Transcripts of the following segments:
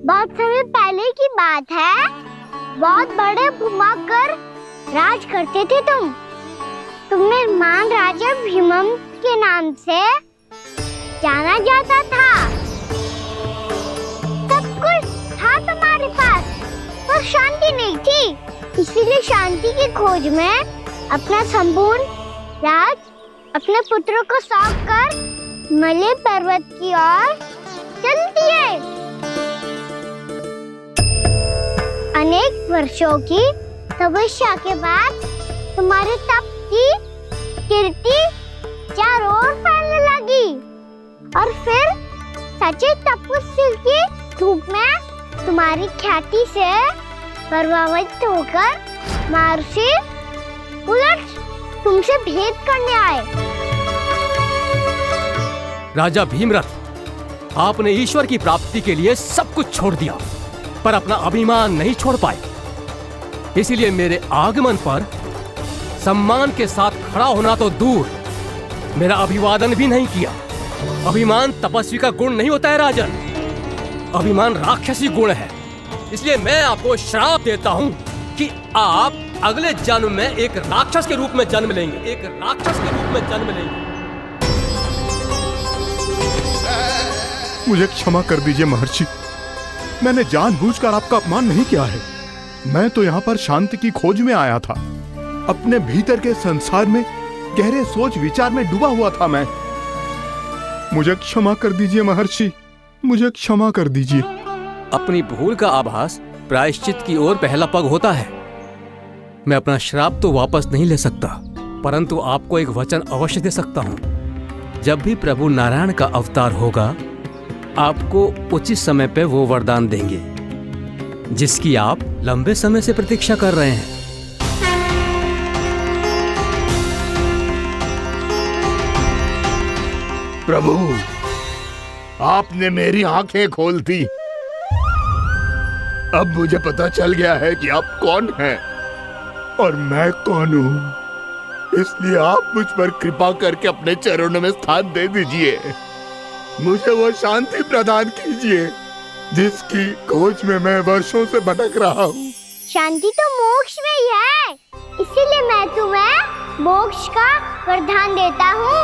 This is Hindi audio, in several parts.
बहुत समय पहले की बात है। बहुत बड़े भूमाकर राज करते थे तुम्हें महान राजा भीमम के नाम से जाना जाता था। सब कुछ था तुम्हारे पास, पर शांति नहीं थी। इसीलिए शांति की खोज में अपना संपूर्ण राज अपने पुत्रों को सौंप कर हिमालय पर्वत की ओर चल दिए। अनेक वर्षों की तपस्या के बाद तुम्हारे तप की कीर्ति चारों ओर फैलने लगी और फिर सच्चे तपस्वी की धूप में तुम्हारी ख्याति से प्रभावित होकर महर्षि उलट तुमसे भेंट करने आए। राजा भीमरथ, आपने ईश्वर की प्राप्ति के लिए सब कुछ छोड़ दिया, पर अपना अभिमान नहीं छोड़ पाए। इसीलिए मेरे आगमन पर सम्मान के साथ खड़ा होना तो दूर, मेरा अभिवादन भी नहीं किया। अभिमान तपस्वी का गुण नहीं होता है राजन, अभिमान राक्षसी गुण है। इसलिए मैं आपको श्राप देता हूँ कि आप अगले जन्म में एक राक्षस के रूप में जन्म लेंगे, एक राक्षस के रूप में जन्म लेंगे। मुझे क्षमा कर दीजिए महर्षि, मैंने जानबूझकर आपका अपमान नहीं किया है। मैं तो यहाँ पर शांति की खोज में आया था। अपने भीतर के संसार में गहरे सोच विचार में डूबा हुआ था मैं। मुझे क्षमा कर दीजिए महर्षि, मुझे क्षमा कर दीजिए। अपनी भूल का आभास प्रायश्चित की ओर पहला पग होता है। मैं अपना श्राप तो वापस नहीं ले सकता, परंतु आपको एक वचन अवश्य दे सकता हूँ। जब भी प्रभु नारायण का अवतार होगा, आपको उचित समय पे वो वरदान देंगे जिसकी आप लंबे समय से प्रतीक्षा कर रहे हैं। प्रभु, आपने मेरी आंखें खोल दी। अब मुझे पता चल गया है कि आप कौन हैं और मैं कौन हूँ। इसलिए आप मुझ पर कृपा करके अपने चरणों में स्थान दे दीजिए। मुझे वो शांति प्रदान कीजिए जिसकी खोज में मैं वर्षों से भटक रहा हूँ। शांति तो मोक्ष में ही है, इसीलिए मैं तुम्हें मोक्ष का वरदान देता हूँ।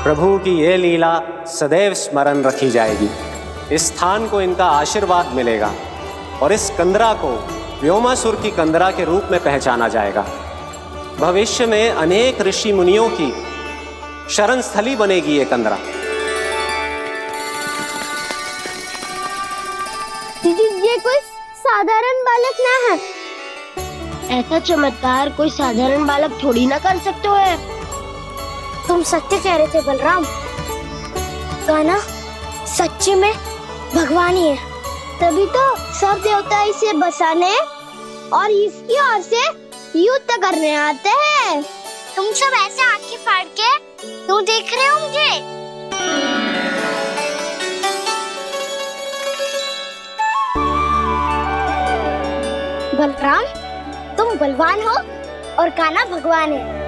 प्रभु की ये लीला सदैव स्मरण रखी जाएगी। इस स्थान को इनका आशीर्वाद मिलेगा और इस कंदरा को व्योमासुर की कंदरा के रूप में पहचाना जाएगा। भविष्य में अनेक ऋषि मुनियों की शरण स्थली बनेगी ये कंदरा। दीदी, ये कोई साधारण बालक ना है। ऐसा चमत्कार कोई साधारण बालक थोड़ी ना कर सकते हो। तुम सत्य कह रहे थे बलराम, गाना सच्चे में भगवान ही है। तभी तो सब देवता इसे बसाने और इसकी ओर से युद्ध करने आते हैं। तुम सब ऐसे आंखें फाड़ के क्यों देख रहे हो मुझे? बलराम, तुम बलवान हो और कान्हा भगवान है।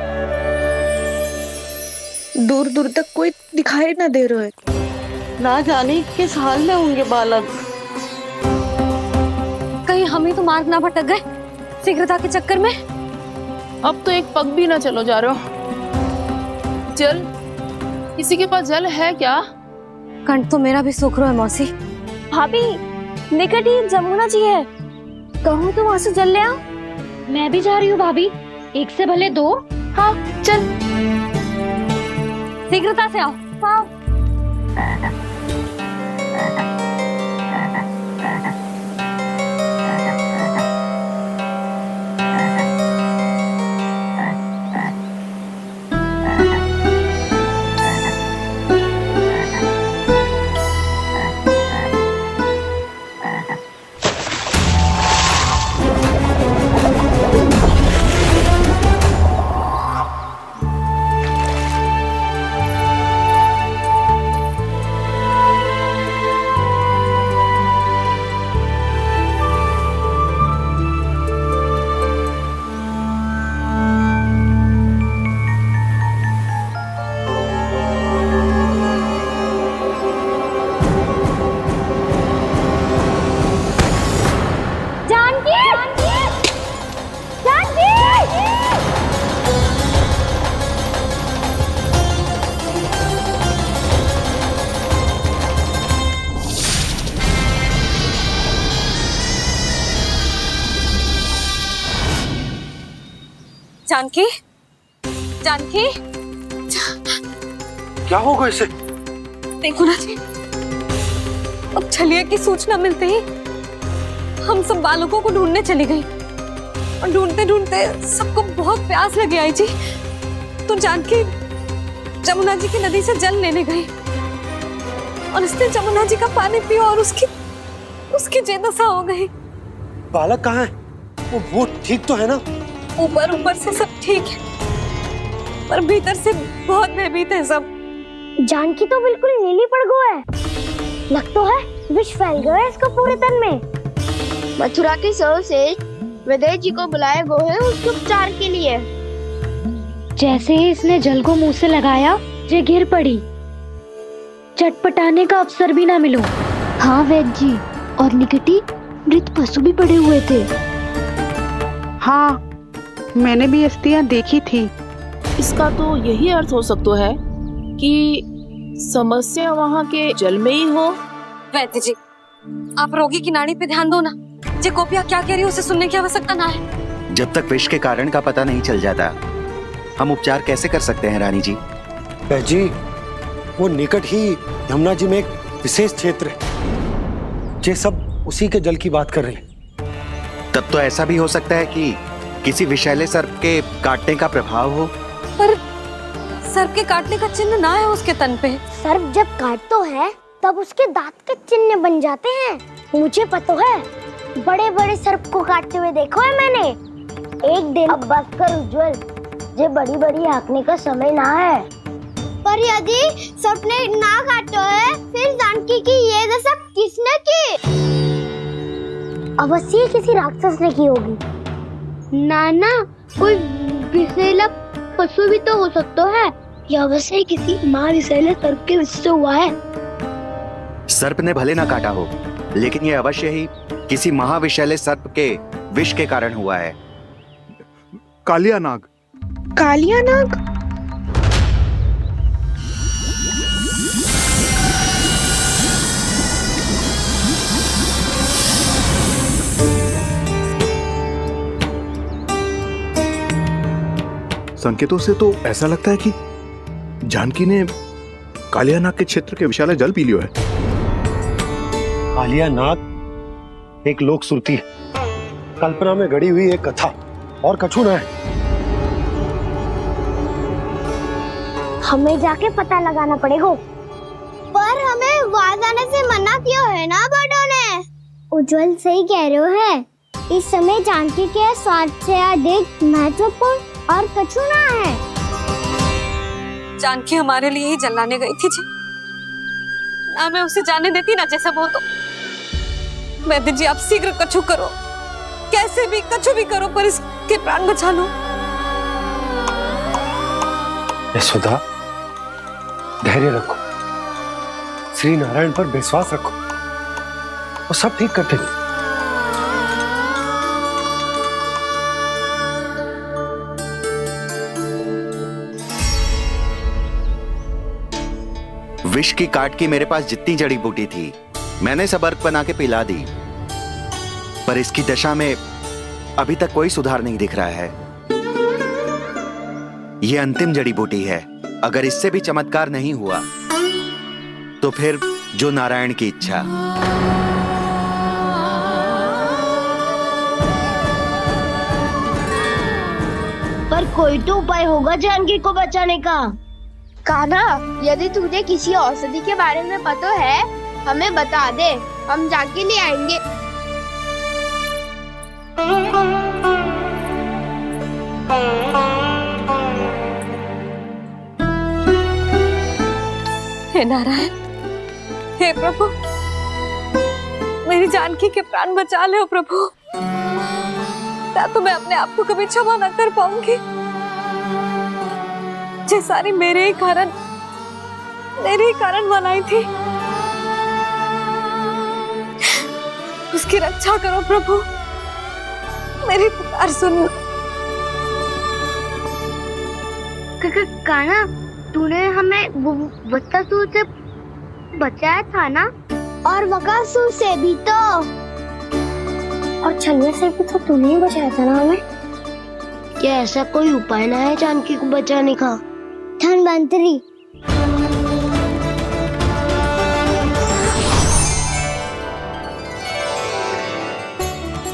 दूर दूर तक कोई दिखाई न दे रहा है। ना जाने किस हाल में होंगे बालक। कहीं हम ही तो मार्ग ना भटक गए शीघ्रता के चक्कर में। अब तो एक पग भी ना चलो जा रहे हो। जल, किसी के पास जल है क्या? कंठ तो मेरा भी सूख रहा है मौसी। भाभी, निकट ही जमुना जी है, कहूँ तो वहाँ से जल ले आओ। मैं भी जा रही हूँ भाभी, एक से भले दो। हाँ चल, शीघ्रता से आओ। हाँ। जानकी, जानकी, क्या होगा इसे? देखो ना जी, अब छलिया की सूचना मिलते ही हम सब बालकों को ढूंढने चली गई और ढूंढते ढूंढते सबको बहुत प्यास लगी आई जी। तो जानकी जमुना जी की नदी से जल लेने गई और उसने जमुना जी का पानी पिया और उसकी जेदशा हो गई। बालक कहाँ है? वो ठीक तो है ना? ऊपर से सब ठीक है, पर भीतर से बहुत भयभीत है सब। जानकी तो बिल्कुल नीली पड़ गया है, लग तो है विष फैल गया है इसको पूरे तन में। मथुरा के सौ से विदेश जी को बुलाए गए हैं उसके उपचार के लिए। जैसे ही इसने जल को मुंह से लगाया, ये गिर पड़ी। चटपटाने का अवसर भी ना मिलो। हाँ वैद्य जी, और निकटी मृत पशु भी पड़े हुए थे। हाँ, मैंने भी अस्थियां देखी थी। इसका तो यही अर्थ हो सकता है कि समस्या वहाँ के जल में ही हो। वैद्य जी, आप रोगी की नाड़ी पे ध्यान दो ना। जे गोपिया क्या कह रही है उसे सुनने की आवश्यकता ना है। जब तक विष के कारण का पता नहीं चल जाता, हम उपचार कैसे कर सकते हैं रानी जी? जी, वो निकट ही यमुना जी में एक विशेष क्षेत्र है, जे सब उसी के जल की बात कर रहे हैं। तब तो ऐसा भी हो सकता है कि किसी विषैले सर्प के काटने का प्रभाव हो। पर सर्प के काटने का चिन्ह ना है उसके तन पे। सर्प जब काटता है तब उसके दांत के चिन्ह बन जाते हैं। मुझे पता है, बड़े बड़े सर्प को काटते हुए देखो है मैंने। एक दिन अब बस कर उज्जवल, ये बड़ी बड़ी हाँकने का समय ना है। पर यदि सर्प ने ना काटा है, फिर जानकी की ये दशा किसने की? अवश्य किसी राक्षस ने की होगी। ना, कोई विषैला पशु भी तो हो सकता है। यह अवश्य किसी महाविषैले सर्प के विष से हुआ है। सर्प ने भले ना काटा हो, लेकिन ये अवश्य ही किसी महाविषैले सर्प के विष के कारण हुआ है। कालिया नाग। कालिया नाग? संकेतों से तो ऐसा लगता है कि जानकी ने कालिया नाग के क्षेत्र के विशाल जल पी लियो है। कालिया नाग एक लोक श्रुति है, कल्पना में गढ़ी हुई एक कथा, और कछु ना है। हमें जाके पता लगाना पड़ेगा। पर हमें वहां जाने से मना किया है ना बड़ों ने। उज्जवल सही कह रहे हो है, इस समय जानकी के स्वार्थ से अधिक महत्वपूर्ण और कछु ना है। जानकी हमारे लिए ही जलाने गई थी जी, ना मैं उसे जाने देती ना जैसा वो। तो वैद्य जी आप शीघ्र कछु करो, कैसे भी कछु भी करो, पर इसके प्राण बचा लो। यशोदा, धैर्य रखो, श्री नारायण पर विश्वास रखो, वो सब ठीक करते हैं। विष की काट की मेरे पास जितनी जड़ी बूटी थी, मैंने सब अर्क बना के पिला दी, पर इसकी दशा में अभी तक कोई सुधार नहीं दिख रहा है। यह अंतिम जड़ी बूटी है, अगर इससे भी चमत्कार नहीं हुआ तो फिर जो नारायण की इच्छा। पर कोई तो उपाय होगा जानकी को बचाने का। कान्हा, यदि तुझे किसी औषधि के बारे में पता है, हमें बता दे, हम जाके ले आएंगे। हे नारायण, हे प्रभु, मेरी जानकी के प्राण बचा ले प्रभु। या तो मैं अपने आप को कभी क्षमा न कर पाऊंगी। ये सारी मेरे ही कारण बनाई थी। उसकी रक्षा करो प्रभु, मेरी पुकार सुनो। कान्हा, तूने हमें बकासुर से बचाया था ना? और बकासुर से भी तो, और छलिया से भी तो तूने ही बचाया था ना हमें। क्या ऐसा कोई उपाय ना है जानकी को बचाने का? धनवंतरी,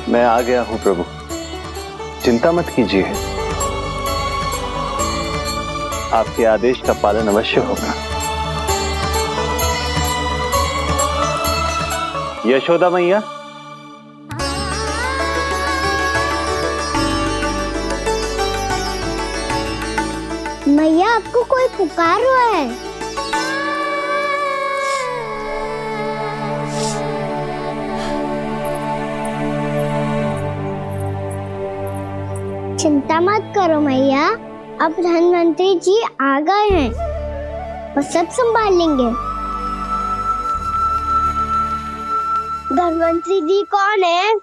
मैं आ गया हूं प्रभु, चिंता मत कीजिए, आपके आदेश का पालन अवश्य होगा। यशोदा मैया, मैया आपको कोई पुकार रहा है। चिंता मत करो मैया, अब धनवंतरी जी आ गए हैं, वो सब संभाल लेंगे। धनवंतरी जी कौन है?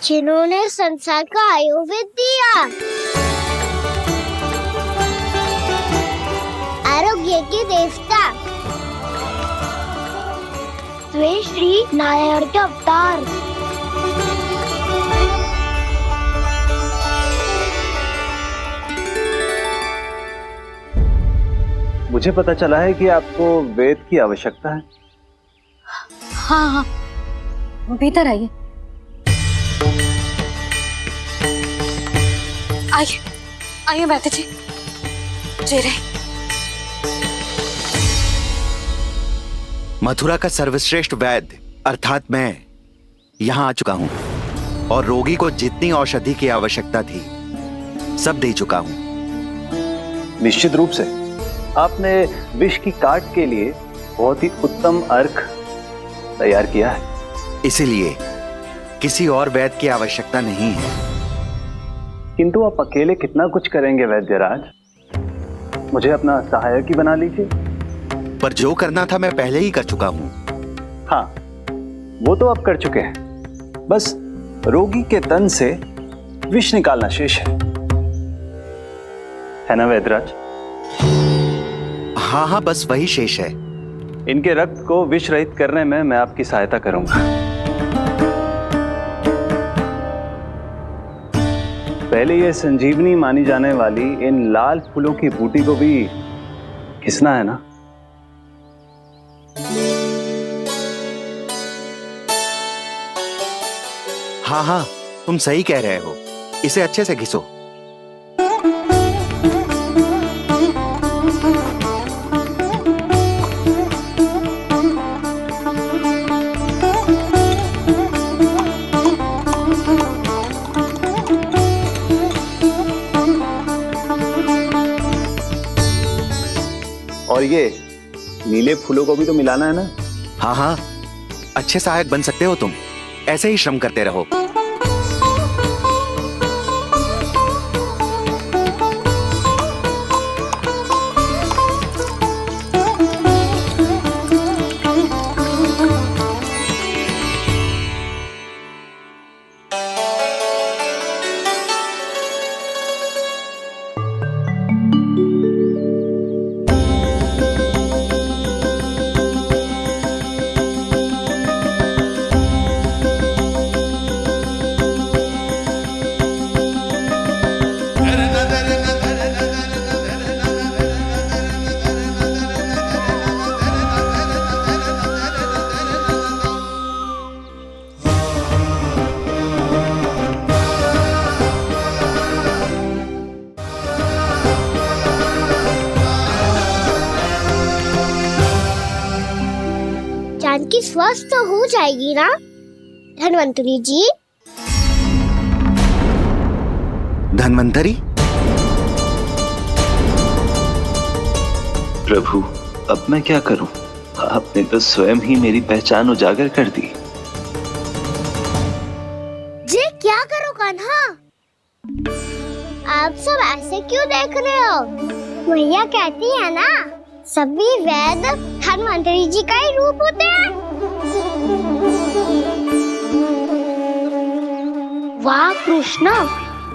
जिन्होंने संसार का आयुर्वेद दिया, आरोग्य के देवता, वे श्री नारायण के अवतार। मुझे पता चला है कि आपको वेद की आवश्यकता है। हाँ हाँ, भीतर आइए। आइए आइए बैठे जी। जी रहे। मथुरा का सर्वश्रेष्ठ वैद्य अर्थात मैं यहाँ आ चुका हूँ और रोगी को जितनी औषधि की आवश्यकता थी सब दे चुका हूँ। निश्चित रूप से आपने विष की काट के लिए बहुत ही उत्तम अर्क तैयार किया है, इसीलिए किसी और वैद्य की आवश्यकता नहीं है। किंतु आप अकेले कितना कुछ करेंगे वैद्यराज, मुझे अपना सहायक ही बना लीजिए। पर जो करना था मैं पहले ही कर चुका हूँ। हाँ, वो तो आप कर चुके हैं, बस रोगी के तन से विष निकालना शेष है ना वैद्यराज? हाँ हाँ, बस वही शेष है। इनके रक्त को विष रहित करने में मैं आपकी सहायता करूंगा। पहले ये संजीवनी मानी जाने वाली इन लाल फूलों की बूटी को भी घिसना है ना? हाँ हाँ, तुम सही कह रहे हो, इसे अच्छे से घिसो। और ये नीले फूलों को भी तो मिलाना है ना? हाँ हाँ, अच्छे सहायक बन सकते हो तुम, ऐसे ही श्रम करते रहो। जानकी स्वस्थ हो जाएगी ना धनवंतरी जी? धनवंतरी? प्रभु, अब मैं क्या करूं? आपने तो स्वयं ही मेरी पहचान उजागर कर दी। जी क्या करो कान्हा? आप सब ऐसे क्यों देख रहे हो? मैया कहती है ना, सभी वैद्य धनवंतरी जी का ही रूप होते हैं। वाह कृष्णा,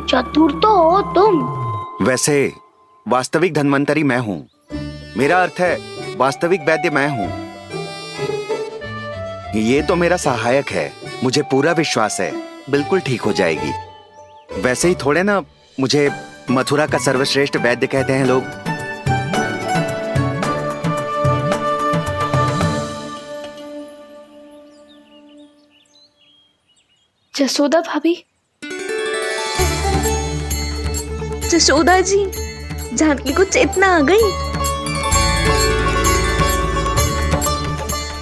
चतुर तो हो तुम। वैसे वास्तविक धन्वंतरी मैं हूँ, मेरा अर्थ है वास्तविक वैद्य मैं हूँ। ये तो मेरा सहायक है, मुझे पूरा विश्वास है बिल्कुल ठीक हो जाएगी। वैसे ही थोड़े ना मुझे मथुरा का सर्वश्रेष्ठ वैद्य कहते हैं लोग। जसोदा भाभी, जशोदा जी, जानकी को चेतना आ गई।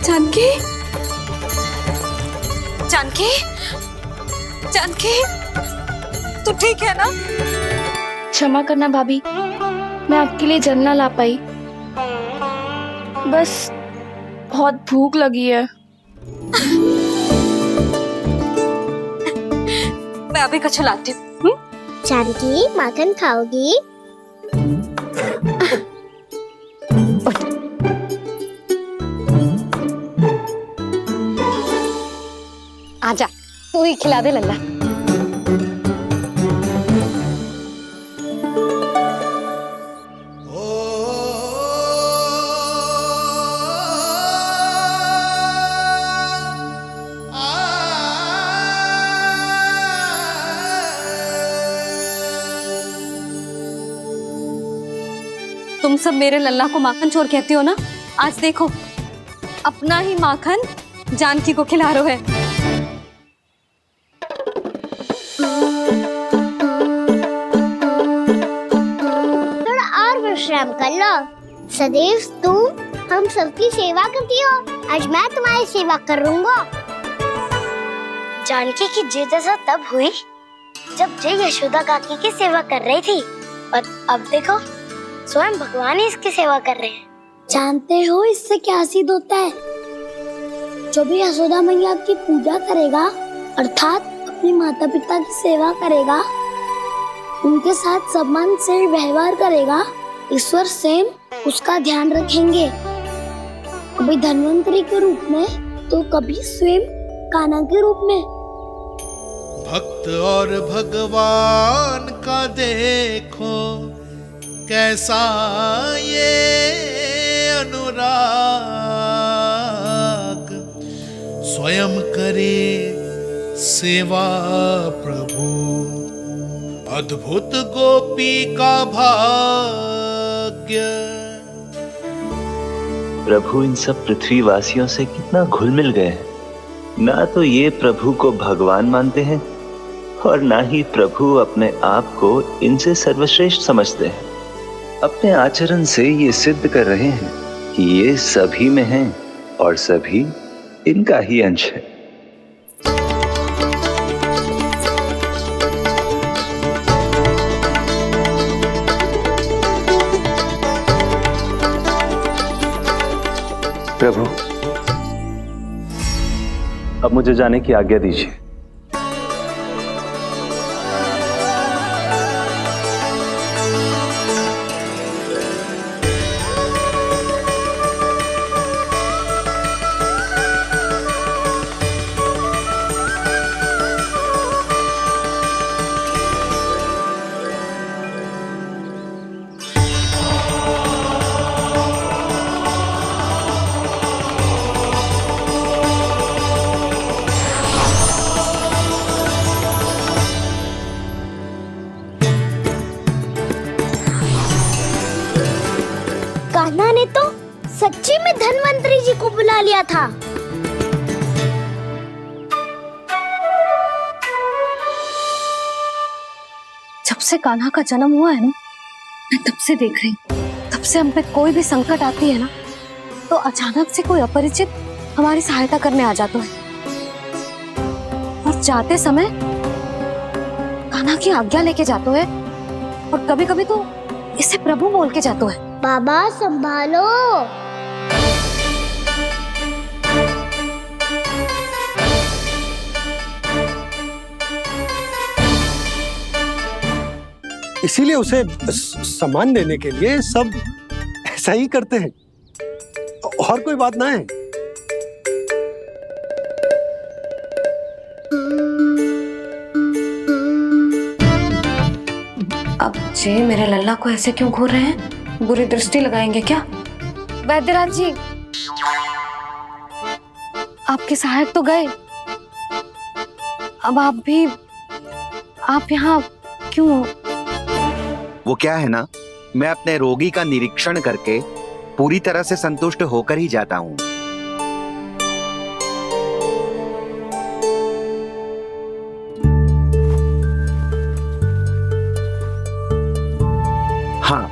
जानकी, जानकी, जानकी, तू ठीक है ना? क्षमा करना भाभी, मैं आपके लिए जल ना ला पाई। बस बहुत भूख लगी है। मैं अभी कछु लाती हूँ। जानकी, माखन खाओगी? आजा, तू ही खिला दे लल्ला। तुम सब मेरे लल्ला को माखन चोर कहती हो ना? आज देखो, अपना ही माखन जानकी को खिला रहे है। थोड़ा और विश्राम कर लो। सदैव तुम हम सबकी सेवा करती हो, आज मैं तुम्हारी सेवा करूंगा। जानकी की जिज्ञासा तब हुई जब जय यशोदा काकी की सेवा कर रही थी, और अब देखो स्वयं भगवान ही इसकी सेवा कर रहे हैं। जानते हो इससे क्या सिद्ध होता है? जो भी यशोदा मैया की पूजा करेगा, अर्थात अपने माता पिता की सेवा करेगा, उनके साथ सम्मान से व्यवहार करेगा, ईश्वर स्वयं उसका ध्यान रखेंगे। कभी धन्वंतरी के रूप में तो कभी स्वयं कान्हा के रूप में। भक्त और भगवान का देखो कैसा ये अनुराग, स्वयं करे सेवा प्रभु, अद्भुत गोपी का भाग्य। प्रभु इन सब पृथ्वीवासियों से कितना घुल मिल गए हैं। ना तो ये प्रभु को भगवान मानते हैं और ना ही प्रभु अपने आप को इनसे सर्वश्रेष्ठ समझते हैं। अपने आचरण से ये सिद्ध कर रहे हैं कि ये सभी में हैं और सभी इनका ही अंश है। प्रभु, अब मुझे जाने की आज्ञा दीजिए। कान्हा ने तो सच्ची में धन्वंतरी जी को बुला लिया था। जब से कान्हा का जन्म हुआ है ना, मैं तब से देख रही हूँ, तब से हम पे कोई भी संकट आती है ना, तो अचानक से कोई अपरिचित हमारी सहायता करने आ जाता है। और जाते समय कान्हा की आज्ञा लेके जाते है, और कभी कभी तो इसे प्रभु बोल के जाते है। बाबा संभालो। इसीलिए उसे सम्मान देने के लिए सब ऐसा ही करते हैं, और कोई बात ना है। अब जे मेरे लल्ला को ऐसे क्यों घूर रहे हैं? बुरी दृष्टि लगाएंगे क्या? वैद्यराज जी, आपके सहायक तो गए, अब आप यहाँ क्यों? वो क्या है ना, मैं अपने रोगी का निरीक्षण करके पूरी तरह से संतुष्ट होकर ही जाता हूं। हाँ,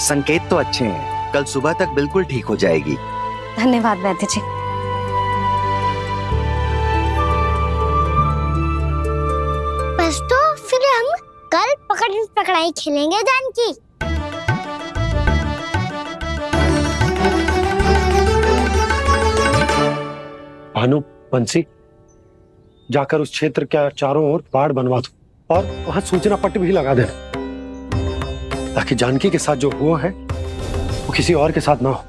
संकेत तो अच्छे हैं, कल सुबह तक बिल्कुल ठीक हो जाएगी। धन्यवाद वैद्य जी। बस तो फिर हम कल पकड़न पकड़ाई खेलेंगे जानकी। भानु, बंसी, जाकर उस क्षेत्र के चारों ओर बाड़ बनवा दो और वहां सूचना पट्ट भी लगा देना, ताकि जानकी के साथ जो हुआ है वो किसी और के साथ ना हो।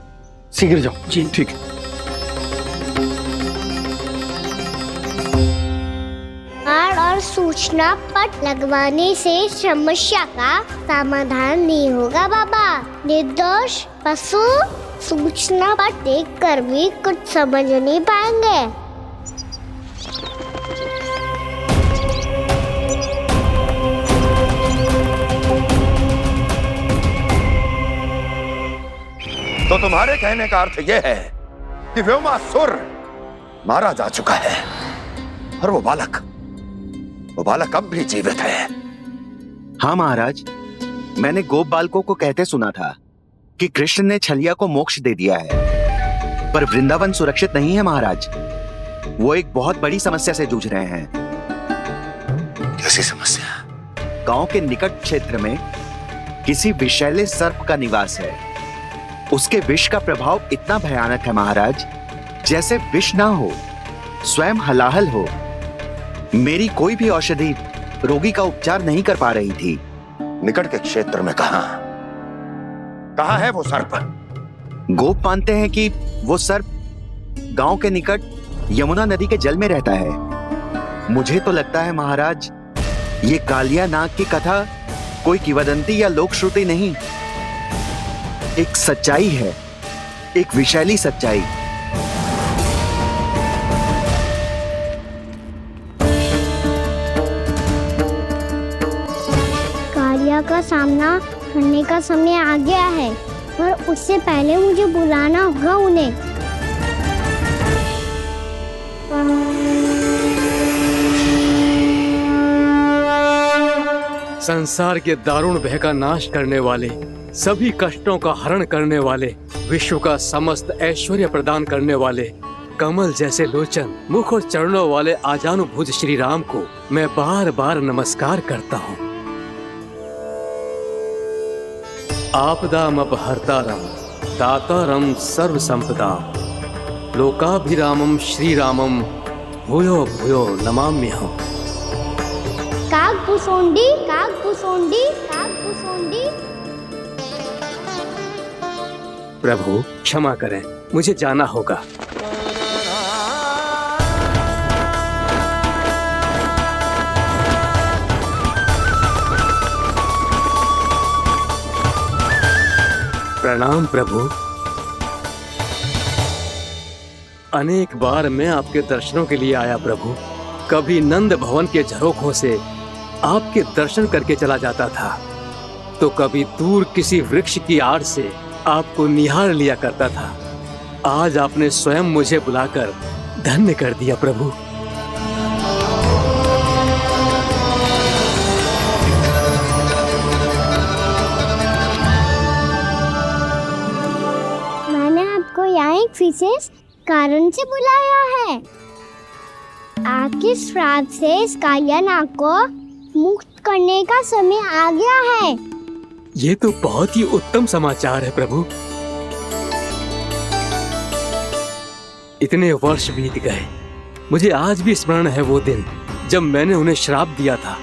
शीघ्र जाओ। जी ठीक है। बाड़ और सूचना पट लगवाने से समस्या का समाधान नहीं होगा बाबा। निर्दोष पशु सूचना पट देखकर भी कुछ समझ नहीं पाएंगे। तो तुम्हारे कहने का अर्थ यह है कि व्योमासुर मारा जा चुका है और वो बालक अब भी जीवित है। हाँ महाराज, मैंने गोप बालकों को कहते सुना था कि कृष्ण ने छलिया को मोक्ष दे दिया है, पर वृंदावन सुरक्षित नहीं है महाराज। वो एक बहुत बड़ी समस्या से जूझ रहे हैं। कैसी समस्या? गांव के निकट क्षेत्र में किसी विषैले सर्प का निवास है। उसके विष का प्रभाव इतना भयानक है महाराज, जैसे विष ना हो, स्वयं हलाहल हो। मेरी कोई भी औषधि रोगी का उपचार नहीं कर पा रही थी। निकट के क्षेत्र में कहां है वो सर्प? गोप मानते हैं कि वो सर्प गांव के निकट यमुना नदी के जल में रहता है। मुझे तो लगता है महाराज, ये कालिया नाग की कथा कोई किंवदंती या लोक श्रुति नहीं, एक सच्चाई है, एक विषैली सच्चाई। कालिया का सामना करने का समय आ गया है, पर उससे पहले मुझे बुलाना होगा उन्हें। संसार के दारुण भय का नाश करने वाले, सभी कष्टों का हरण करने वाले, विश्व का समस्त ऐश्वर्य प्रदान करने वाले, कमल जैसे लोचन, मुख और चरणों वाले आजानुभुज श्री राम को मैं बार बार नमस्कार करता हूँ। आपदामपहर्तारं दातारं सर्व संपदाम लोकाभिरामं श्री रामम भूयो भूयो नमाम्यहम्। कागभूसोंडी कागभूसोंडी कागभूसोंडी। प्रभु क्षमा करें, मुझे जाना होगा। प्रणाम प्रभु। अनेक बार मैं आपके दर्शनों के लिए आया प्रभु। कभी नंद भवन के झरोखों से आपके दर्शन करके चला जाता था, तो कभी दूर किसी वृक्ष की आड़ से आपको निहार लिया करता था। आज आपने स्वयं मुझे बुलाकर धन्य कर दिया प्रभु। मैंने आपको यहाँ एक विशेष कारण से बुलाया है। आपके श्राप से इस कालिया नाग को मुक्त करने का समय आ गया है। ये तो बहुत ही उत्तम समाचार है प्रभु। इतने वर्ष बीत गए, मुझे आज भी स्मरण है वो दिन जब मैंने उन्हें श्राप दिया था।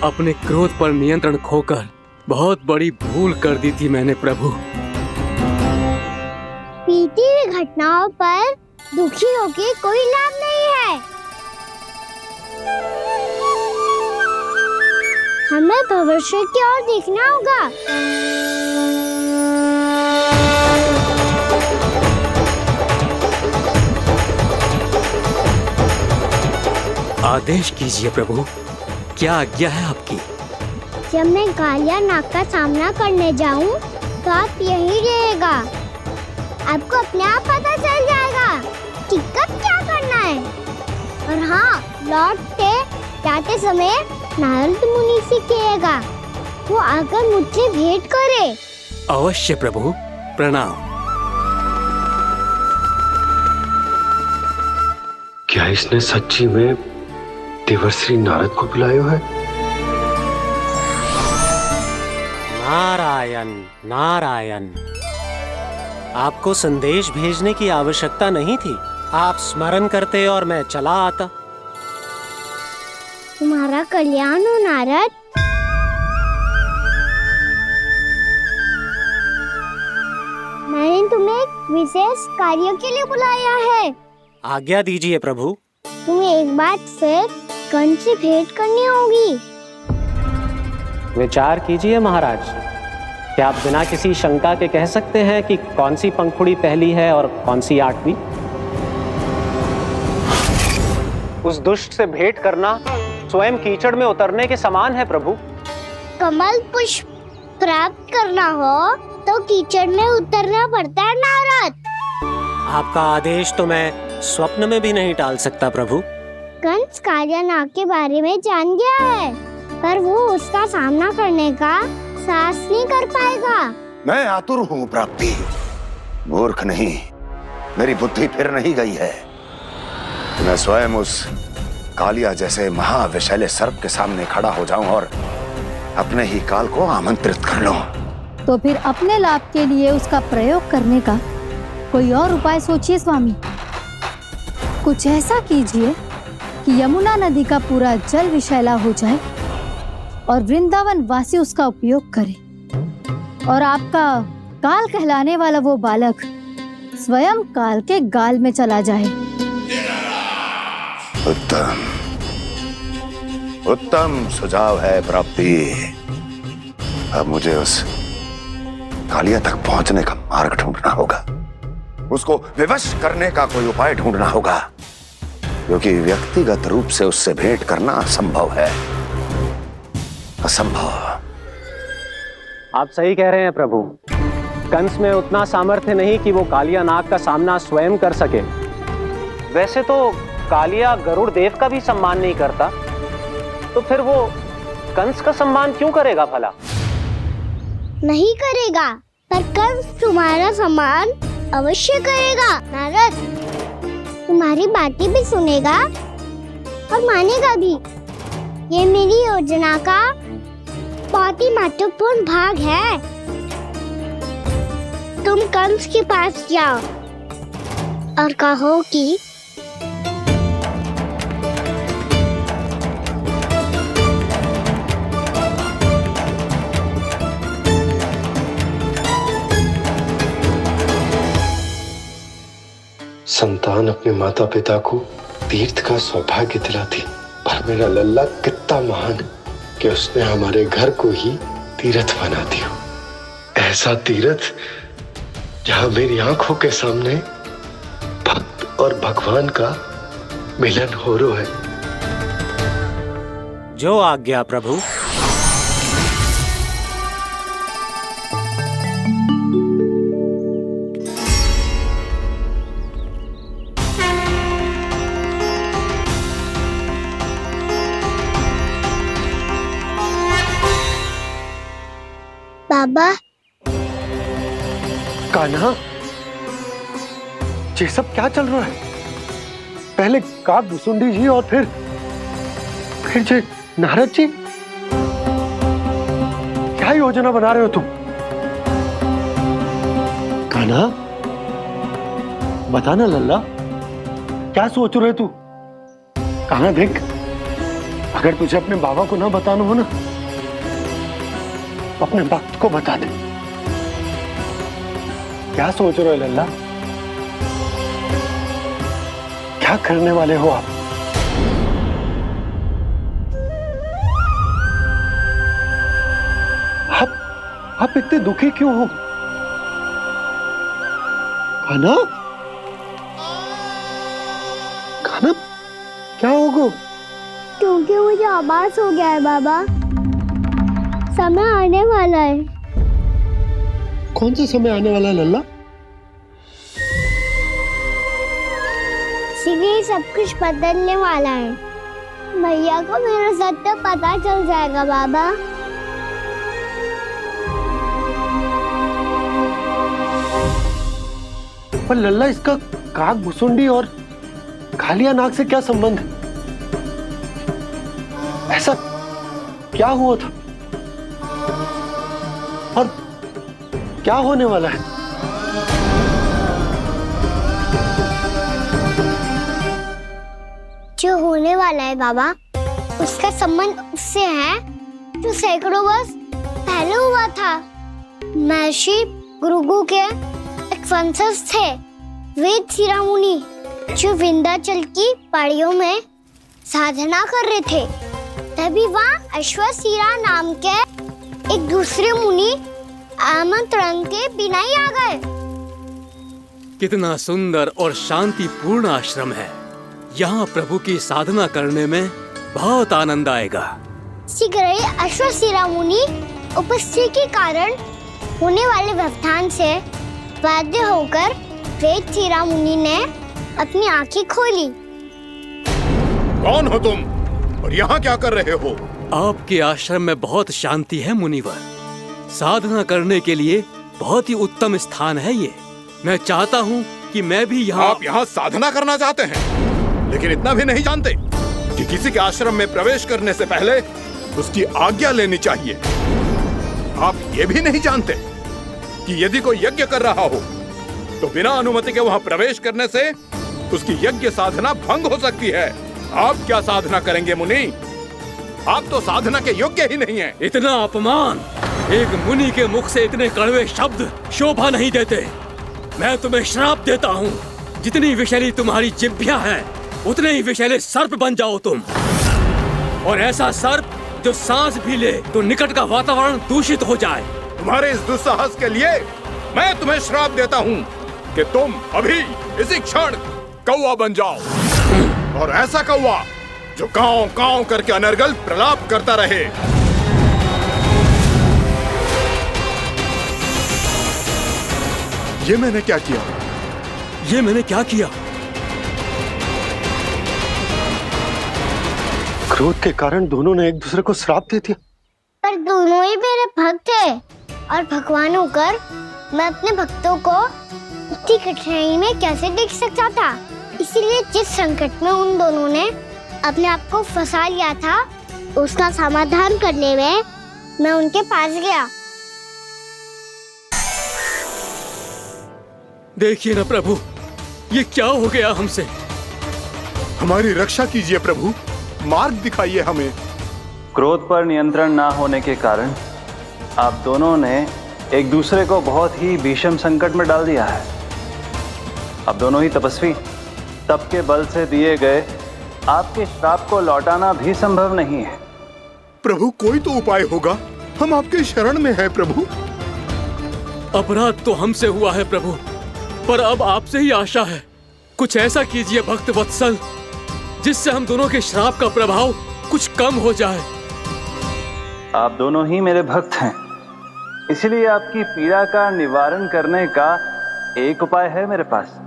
अपने क्रोध पर नियंत्रण खोकर बहुत बड़ी भूल कर दी थी मैंने प्रभु। बीती हुई घटनाओं पर दुखी होके कोई लाभ नहीं है। हमें भविष्य की ओर देखना होगा। आदेश कीजिए प्रभु, क्या आज्ञा है आपकी? जब मैं कालिया नाग का सामना करने जाऊं तो आप यहीं रहेगा। आपको अपने आप पता चल जाएगा कि कब क्या करना है। और हाँ, लौटते जाते समय नारद मुनि से कहिएगा वो आकर मुझसे भेंट करे। अवश्य प्रभु, प्रणाम। क्या इसने सच्ची में देवर्षि नारद को बुलाया है? नारायण नारायण, आपको संदेश भेजने की आवश्यकता नहीं थी। आप स्मरण करते और मैं चला आता। तुम्हारा कल्याण हो नारद। मैंने तुम्हें एक विशेष कार्य के लिए बुलाया है। आज्ञा दीजिए प्रभु। तुम्हें एक बार फिर कंस से भेंट करनी होगी। विचार कीजिए महाराज, क्या आप बिना किसी शंका के कह सकते हैं कि कौन सी पंखुड़ी पहली है और कौन सी आठवीं? उस दुष्ट से भेंट करना स्वयं कीचड़ में उतरने के समान है प्रभु। कमल पुष्प प्राप्त करना हो तो कीचड़ में उतरना पड़ता है नारद। आपका आदेश तो मैं स्वप्न में भी नहीं टाल सकता प्रभु। कंस कालिया नाग के बारे में जान गया है, पर वो उसका सामना करने का साहस नहीं कर पाएगा। मैं आतुर हूँ प्राप्ति, मूर्ख नहीं। मेरी बुद्धि फिर नहीं गई है। मैं स्वयं उस कालिया जैसे महाविषैले सर्प के सामने खड़ा हो जाऊं और अपने ही काल को आमंत्रित कर लूं। तो फिर अपने लाभ के लिए उसका प्रयोग करने का कोई और उपाय सोचिए स्वामी। कुछ ऐसा कीजिए कि यमुना नदी का पूरा जल विषैला हो जाए और वृंदावन वासी उसका उपयोग करे और आपका काल कहलाने वाला वो बालक स्वयं काल के गाल में चला जाए। उत्तम उत्तम सुझाव है प्राप्ति। अब मुझे उस कालिया तक पहुंचने का मार्ग ढूंढना होगा। उसको विवश करने का कोई उपाय ढूंढना होगा, क्योंकि व्यक्तिगत रूप से उससे भेंट करना असंभव है। असंभव। आप सही कह रहे हैं प्रभु। कंस में उतना सामर्थ्य नहीं कि वो कालिया नाग का सामना स्वयं कर सके। वैसे तो कालिया गरुड़ देव का भी सम्मान नहीं करता, तो फिर वो कंस का सम्मान क्यों करेगा भला? नहीं करेगा, पर कंस तुम्हारा सम्मान अवश्य करेगा नारद। तुम्हारी बातें भी सुनेगा और मानेगा भी। ये मेरी योजना का बहुत ही महत्वपूर्ण भाग है। तुम कंस के पास जाओ और कहो कि संतान अपने माता पिता को तीर्थ का सौभाग्य दिलाती, पर मेरा लल्ला कितना महान कि उसने हमारे घर को ही तीर्थ बना दिया। ऐसा तीर्थ जहां मेरी आंखों के सामने भक्त और भगवान का मिलन हो रहा है। जो आज्ञा प्रभु। बाबा। कान्हा, ये सब क्या चल रहा है? पहले काक भुसुंडी जी और फिर जे नारद जी। क्या योजना बना रहे हो तुम? कान्हा, बताना लल्ला, क्या सोच रहे तू? कान्हा देख, अगर तुझे अपने बाबा को ना बताना हो ना, अपने भक्त को बता दे। क्या सोच रहे हो लल्ला? क्या करने वाले हो आप? आप इतने दुखी क्यों हो? कान्हा, कान्हा, क्या होगा? क्योंकि मुझे आभास हो गया है बाबा समय आने वाला है। कौन सा समय आने वाला है लल्ला? इसीलिए सब कुछ बदलने वाला है। भैया को मेरा सत्य पता चल जाएगा बाबा। पर लल्ला, इसका काग भुसुंडी और कालिया नाग से क्या संबंध है? ऐसा क्या हुआ था और क्या होने वाला है? जो होने वाला है बाबा, उसका संबंध उससे है जो सैकड़ों वर्ष पहले हुआ था। महर्षि भृगु के एक वंशज थे वेद शिरा मुनि, जो विंध्याचल की पहाड़ियों में साधना कर रहे थे। तभी वहाँ अश्वशिरा नाम के एक दूसरे मुनि आमंत्रण के बिना ही आ गए। कितना सुंदर और शांतिपूर्ण आश्रम है। यहाँ प्रभु की साधना करने में बहुत आनंद आएगा। शीघ्र ही अश्वशिरा मुनि उपस्थिति के कारण होने वाले व्यवधान से बाध्य होकर वेद शिरा मुनि ने अपनी आंखें खोली। कौन हो तुम और यहाँ क्या कर रहे हो? आपके आश्रम में बहुत शांति है मुनिवर। साधना करने के लिए बहुत ही उत्तम स्थान है ये। मैं चाहता हूँ कि मैं भी यहाँ। आप यहाँ साधना करना चाहते हैं, लेकिन इतना भी नहीं जानते कि किसी के आश्रम में प्रवेश करने से पहले उसकी आज्ञा लेनी चाहिए। आप ये भी नहीं जानते कि यदि कोई यज्ञ कर रहा हो तो बिना अनुमति के वहाँ प्रवेश करने से उसकी यज्ञ साधना भंग हो सकती है। आप क्या साधना करेंगे मुनि? आप तो साधना के योग्य ही नहीं हैं। इतना अपमान! एक मुनि के मुख से इतने कड़वे शब्द शोभा नहीं देते। मैं तुम्हें श्राप देता हूँ, जितनी विषैली तुम्हारी जिह्वा है उतने ही विषैले सर्प बन जाओ तुम। और ऐसा सर्प जो सांस भी ले तो निकट का वातावरण दूषित हो जाए। तुम्हारे इस दुस्साहस के लिए मैं तुम्हें श्राप देता हूँ कि तुम अभी इसी क्षण कौवा बन जाओ, और ऐसा कौवा जो कांव कांव करके अनर्गल प्रलाप करता रहे। ये मैंने क्या किया? ये मैंने क्या किया? क्रोध के कारण दोनों ने एक दूसरे को श्राप दे दिया। पर दोनों ही मेरे भक्त थे, और भगवान होकर मैं अपने भक्तों को इतनी कठिनाई में कैसे देख सकता था। इसीलिए जिस संकट में उन दोनों ने अपने आप को फंसा लिया था, उसका समाधान करने में मैं उनके पास गया। देखिए ना प्रभु, ये क्या हो गया हमसे? हमारी रक्षा कीजिए प्रभु, मार्ग दिखाइए हमें। क्रोध पर नियंत्रण ना होने के कारण आप दोनों ने एक दूसरे को बहुत ही भीषण संकट में डाल दिया है। आप दोनों ही तपस्वी, तप के बल से दिए गए आपके श्राप को लौटाना भी संभव नहीं है। प्रभु कोई तो उपाय होगा, हम आपके शरण में हैं प्रभु। अपराध तो हमसे हुआ है प्रभु, पर अब आपसे ही आशा है। कुछ ऐसा कीजिए भक्त वत्सल, जिससे हम दोनों के श्राप का प्रभाव कुछ कम हो जाए। आप दोनों ही मेरे भक्त हैं, इसलिए आपकी पीड़ा का निवारण करने का एक उपाय है मेरे पास।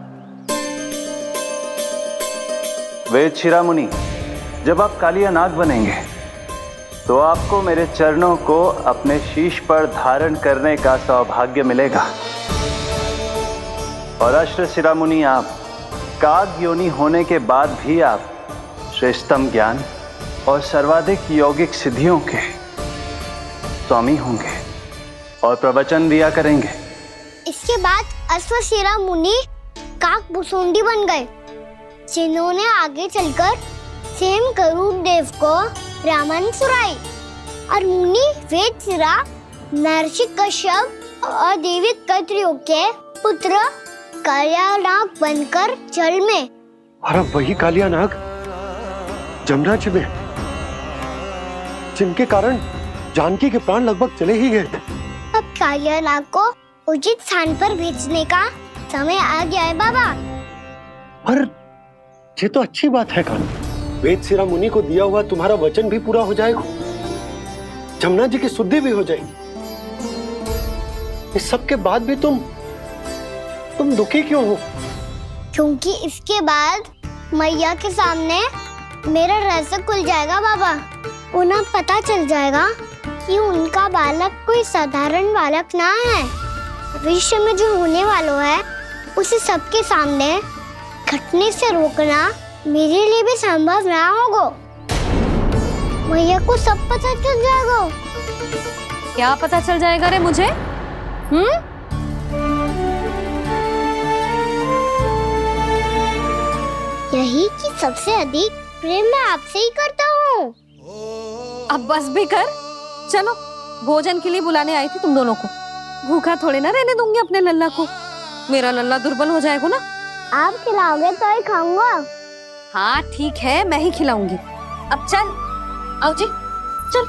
वेद शिरा मुनि, जब आप कालिया नाग बनेंगे तो आपको मेरे चरणों को अपने शीश पर धारण करने का सौभाग्य मिलेगा। और अश्व शिरा मुनि, आप काग योनि होने के बाद भी आप श्रेष्ठतम ज्ञान और सर्वाधिक यौगिक सिद्धियों के स्वामी होंगे और प्रवचन दिया करेंगे। इसके बाद अश्वशिरा मुनि काक भुसुंडी बन गए, जिन्होंने आगे चलकर सेम गरुड़ देव को रामायण सुनाई। और मुनि वेदशिरा महर्षि कश्यप और देवी कैत्रियों के पुत्र कालिया नाग बनकर जल में। और अब वही कालिया नाग जमुना जी में, जिनके कारण जानकी के प्राण लगभग चले ही गए थे। अब कालिया नाग को उचित स्थान पर भेजने का समय आ गया है बाबा। पर ये तो अच्छी बात है कान्हा, वेद शिरा मुनि को दिया हुआ तुम्हारा वचन भी पूरा हो जाएगा। जमुना जी की शुद्धि भी हो जाएगी। इस सब के बाद भी तुम दुखी क्यों हो? क्योंकि इसके बाद मैया के सामने मेरा रहस्य खुल जाएगा बाबा। उन्हें पता चल जाएगा कि उनका बालक कोई साधारण बालक ना है। भविष्य में जो होने वाला है उसे सबके सामने घटने से रोकना मेरे लिए भी संभव ना होगा। मैया को सब पता चल जाएगा। क्या पता चल जाएगा रे मुझे? यही कि सबसे अधिक प्रेम मैं आपसे ही करता हूँ। अब बस भी कर। चलो, भोजन के लिए बुलाने आई थी तुम दोनों को। भूखा थोड़े ना रहने दूंगी अपने लल्ला को। मेरा लल्ला दुर्बल हो जाएगा ना। आप खिलाओगे तो ही खाऊंगा। हाँ ठीक है, मैं ही खिलाऊंगी। अब चल, आओ जी, चल।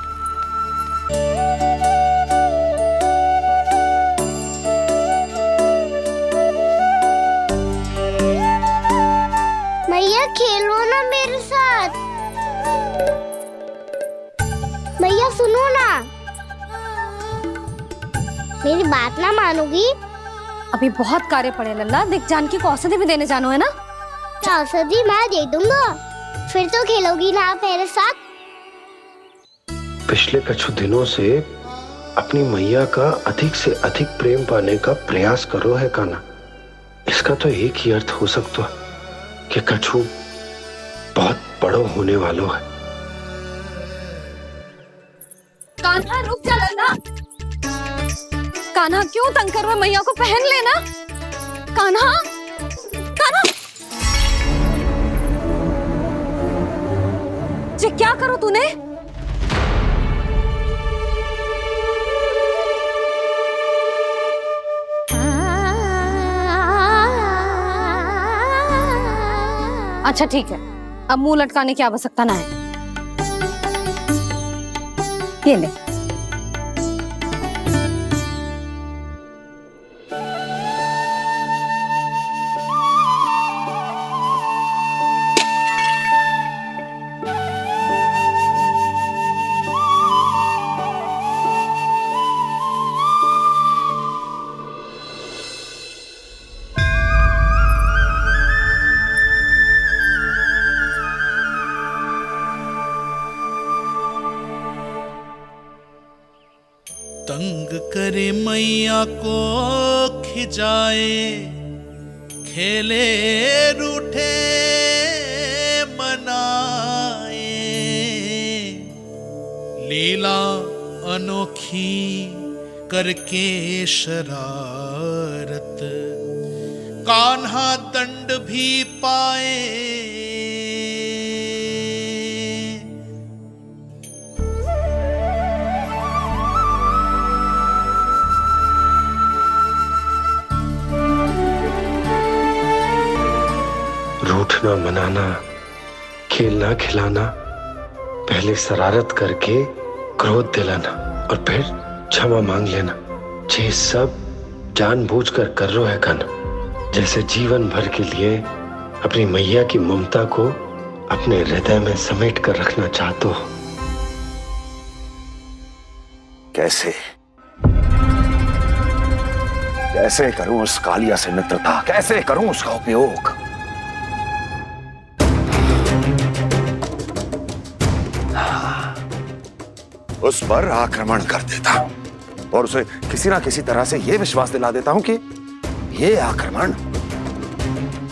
मैया खेलो ना मेरे साथ। मैया सुनो ना, मेरी बात ना मानोगी? अभी बहुत कार्य पड़े लल्ला। देख, जानकी को औषधि भी देने जानो है ना। औषधि मैं दे दूंगा, फिर तो खेलोगी ना आप मेरे साथ। पिछले कुछ दिनों से अपनी मैया का अधिक से अधिक प्रेम पाने का प्रयास करो है कान्हा। इसका तो एक ही अर्थ हो सकता है कि कछु बहुत बड़ो होने वालों है। कान्हा रुक जा लल्ला। कान्हा क्यों तंग कर रहा है? मैया को पहन लेना। कान्हा, कान्हा, जी क्या करो तूने? अच्छा ठीक है, अब मुंह लटकाने की आवश्यकता ना है। ये ले। तंग करे मैया को खिजाए, खेले रूठे मनाए, लीला अनोखी करके शरारत, कान्हा दंड भी पाए। रूठना मनाना, खेलना खिलाना, पहले शरारत करके क्रोध दिलाना और फिर क्षमा मांग लेना, ये सब जानबूझकर कर रहे है कान्हा। जैसे जीवन भर के लिए अपनी मैया की ममता को अपने हृदय में समेट कर रखना चाहते हो। कैसे कैसे करूं उस कालिया से मित्रता, कैसे करूं उसका उपयोग? उस पर आक्रमण कर देता हूं और उसे किसी ना किसी तरह से यह विश्वास दिला देता हूं कि यह आक्रमण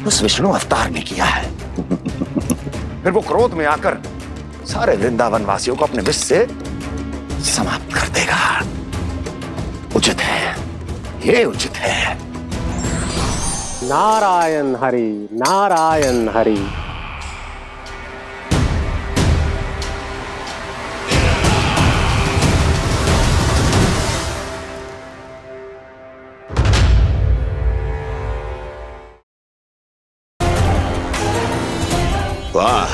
उस विष्णु अवतार ने किया है। फिर वो क्रोध में आकर सारे वृंदावन वासियों को अपने विष से समाप्त कर देगा। उचित है, ये उचित है। नारायण हरि, नारायण हरि। वाह,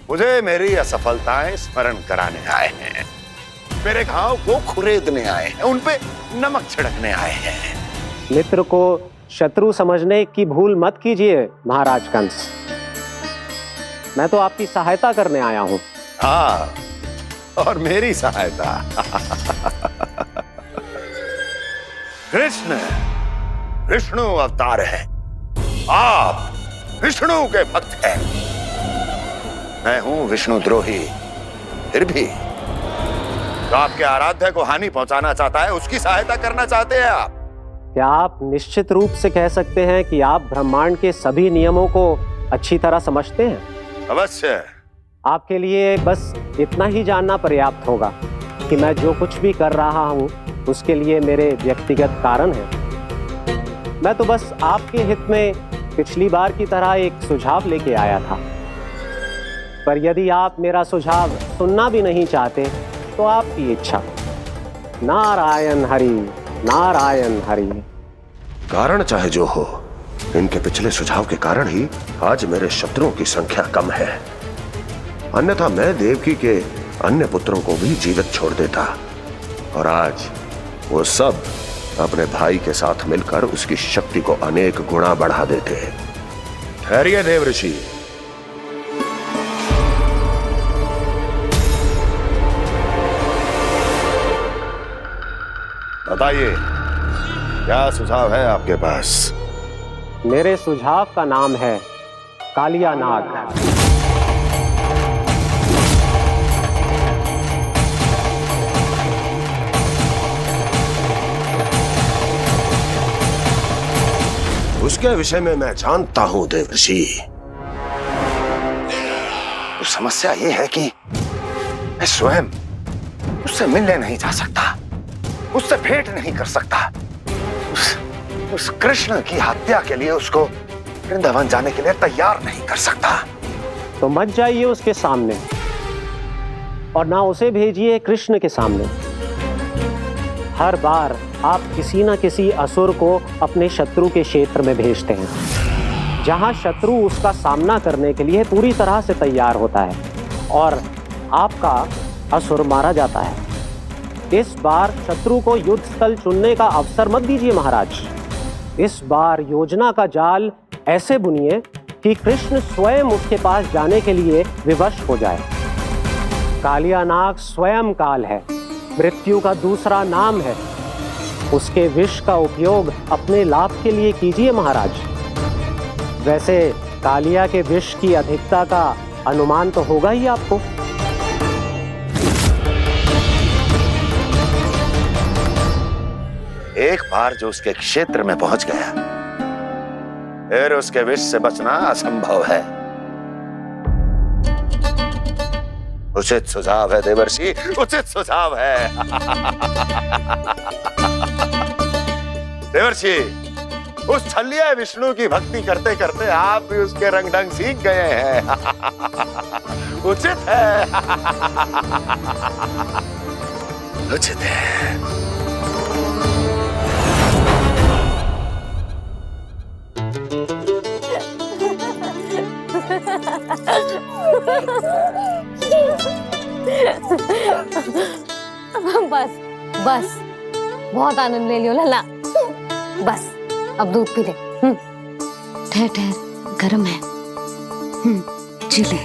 मुझे मेरी असफलताएं स्मरण कराने आए हैं, मेरे घाव को खुरेदने आए हैं, उन पे नमक छिड़कने आए हैं। मित्र को शत्रु समझने की भूल मत कीजिए महाराज कंस। मैं तो आपकी सहायता करने आया हूं। हाँ, और मेरी सहायता। कृष्ण विष्णु अवतार है, आप विष्णु के भक्त हैं। मैं हूं विष्णु द्रोही, फिर भी तो आपके आराध्य को हानि पहुंचाना चाहता है, उसकी सहायता करना चाहते हैं आप। क्या आप निश्चित रूप से कह सकते हैं कि आप ब्रह्मांड के सभी नियमों को अच्छी तरह समझते हैं? अवश्य। आपके लिए बस इतना ही जानना पर्याप्त होगा कि मैं जो कुछ भी कर रहा हूं उसके लिए मेरे व्यक्तिगत कारण हैं। मैं तो बस आपके हित में पिछली बार की तरह एक सुझाव लेके आया था, पर यदि आप मेरा सुझाव सुनना भी नहीं चाहते तो आपकी इच्छा। नारायण हरि, नारायण हरि। कारण चाहे जो हो, इनके पिछले सुझाव के कारण ही आज मेरे शत्रुओं की संख्या कम है। अन्यथा मैं देवकी के अन्य पुत्रों को भी जीवित छोड़ देता, और आज वो सब अपने भाई के साथ मिलकर उसकी शक्ति को अनेक गुना बढ़ा देते। ठहरिए देव ऋषि। बताइए, क्या सुझाव है आपके पास? मेरे सुझाव का नाम है कालिया नाग। उसके विषय में मैं जानता हूं देवर्षि। तो समस्या यह है कि मैं स्वयं उससे मिलने नहीं जा सकता, उससे भेंट नहीं कर सकता। उस कृष्ण की हत्या के लिए उसको वृंदावन जाने के लिए तैयार नहीं कर सकता। तो मत जाइए उसके सामने, और ना उसे भेजिए कृष्ण के सामने। हर बार आप किसी न किसी असुर को अपने शत्रु के क्षेत्र में भेजते हैं, जहां शत्रु उसका सामना करने के लिए पूरी तरह से तैयार होता है और आपका असुर मारा जाता है। इस बार शत्रु को युद्ध स्थल चुनने का अवसर मत दीजिए महाराज। इस बार योजना का जाल ऐसे बुनिए कि कृष्ण स्वयं उसके पास जाने के लिए विवश हो जाए। कालिया नाग स्वयं काल है, मृत्यु का दूसरा नाम है। उसके विष का उपयोग अपने लाभ के लिए कीजिए महाराज। वैसे कालिया के विष की अधिकता का अनुमान तो होगा ही आपको। एक बार जो उसके क्षेत्र में पहुंच गया, फिर उसके विष से बचना असंभव है। उचित सुझाव है देवर्षि, उचित सुझाव है। देवर्षि, उस छलिया विष्णु की भक्ति करते करते आप भी उसके रंग ढंग सीख गए हैं। उचित है, उचित है। बस बस, बहुत आनंद ले लियो लल्ला। बस अब दूध पी ले। ठहर ठहर, गर्म है। जी ले ले।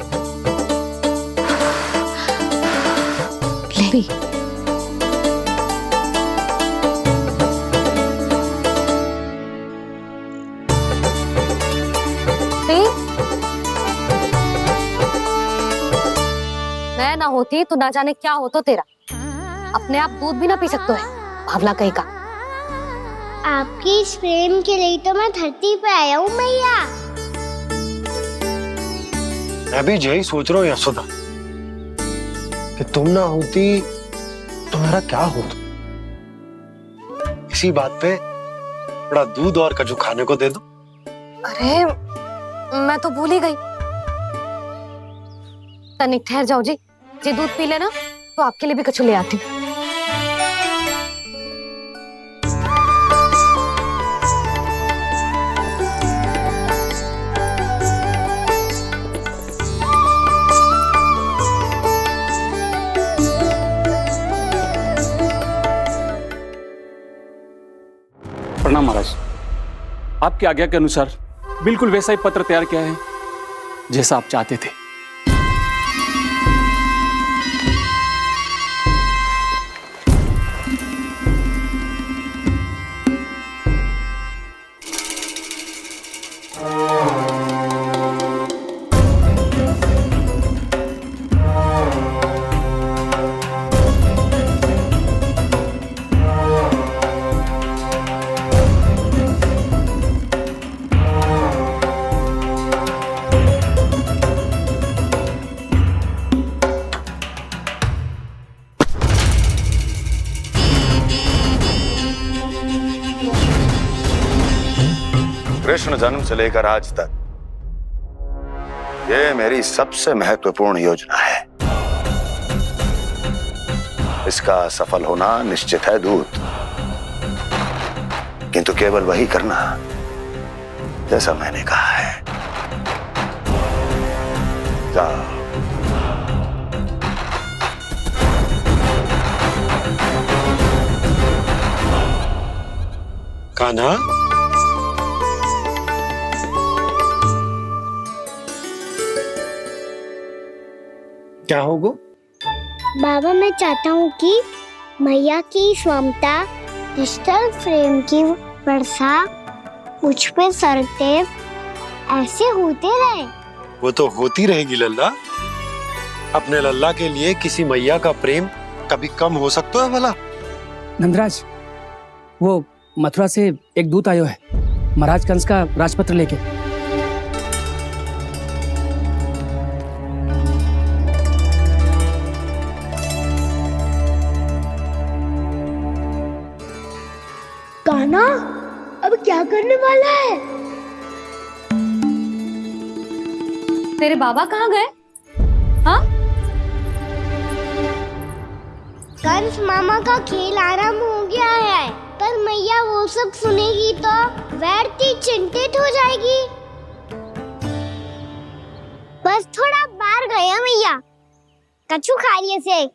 मैं ना होती तो ना जाने क्या होता तेरा। अपने आप दूध भी ना पी सकते है, भावला कहीं का। आपकी इस प्रेम के लिए तो मैं धरती पे आया हूँ मैया। मैं भी यही सोच रहा हूँ यशोदा, कि तुम ना होती तो मेरा क्या होता। इसी बात पे थोड़ा दूध और कजू खाने को दे दो। अरे मैं तो भूल ही गई। तनिक ठहर जाओ जी, जे दूध पी लेना तो आपके लिए भी कछु ले आती हूँ। प्रणाम महाराज। आपकी आज्ञा के अनुसार बिल्कुल वैसा ही पत्र तैयार किया है जैसा आप चाहते थे। जन्म से लेकर आज तक ये मेरी सबसे महत्वपूर्ण योजना है। इसका सफल होना निश्चित है दूत, किंतु केवल वही करना जैसा मैंने कहा है। जाओ। कान्हा, क्या होगा? बाबा, मैं चाहता हूँ कि मैया की स्वमता क्रिस्टल फ्रेम की वर्षा मुझ पे सरते ऐसे होते रहे। वो तो होती रहेगी लल्ला। अपने लल्ला के लिए किसी मैया का प्रेम कभी कम हो सकता है भला? नंदराज, वो मथुरा से एक दूत आयो है महाराज कंस का राजपत्र लेके। कान्हा, अब क्या करने वाला है? तेरे बाबा कहाँ गए? हाँ? कंस मामा का खेल आरंभ हो गया है, पर मैया वो सब सुनेगी तो व्यर्थ चिंतित हो जाएगी। बस थोड़ा बाहर गया मैया, कछु खा लिए से।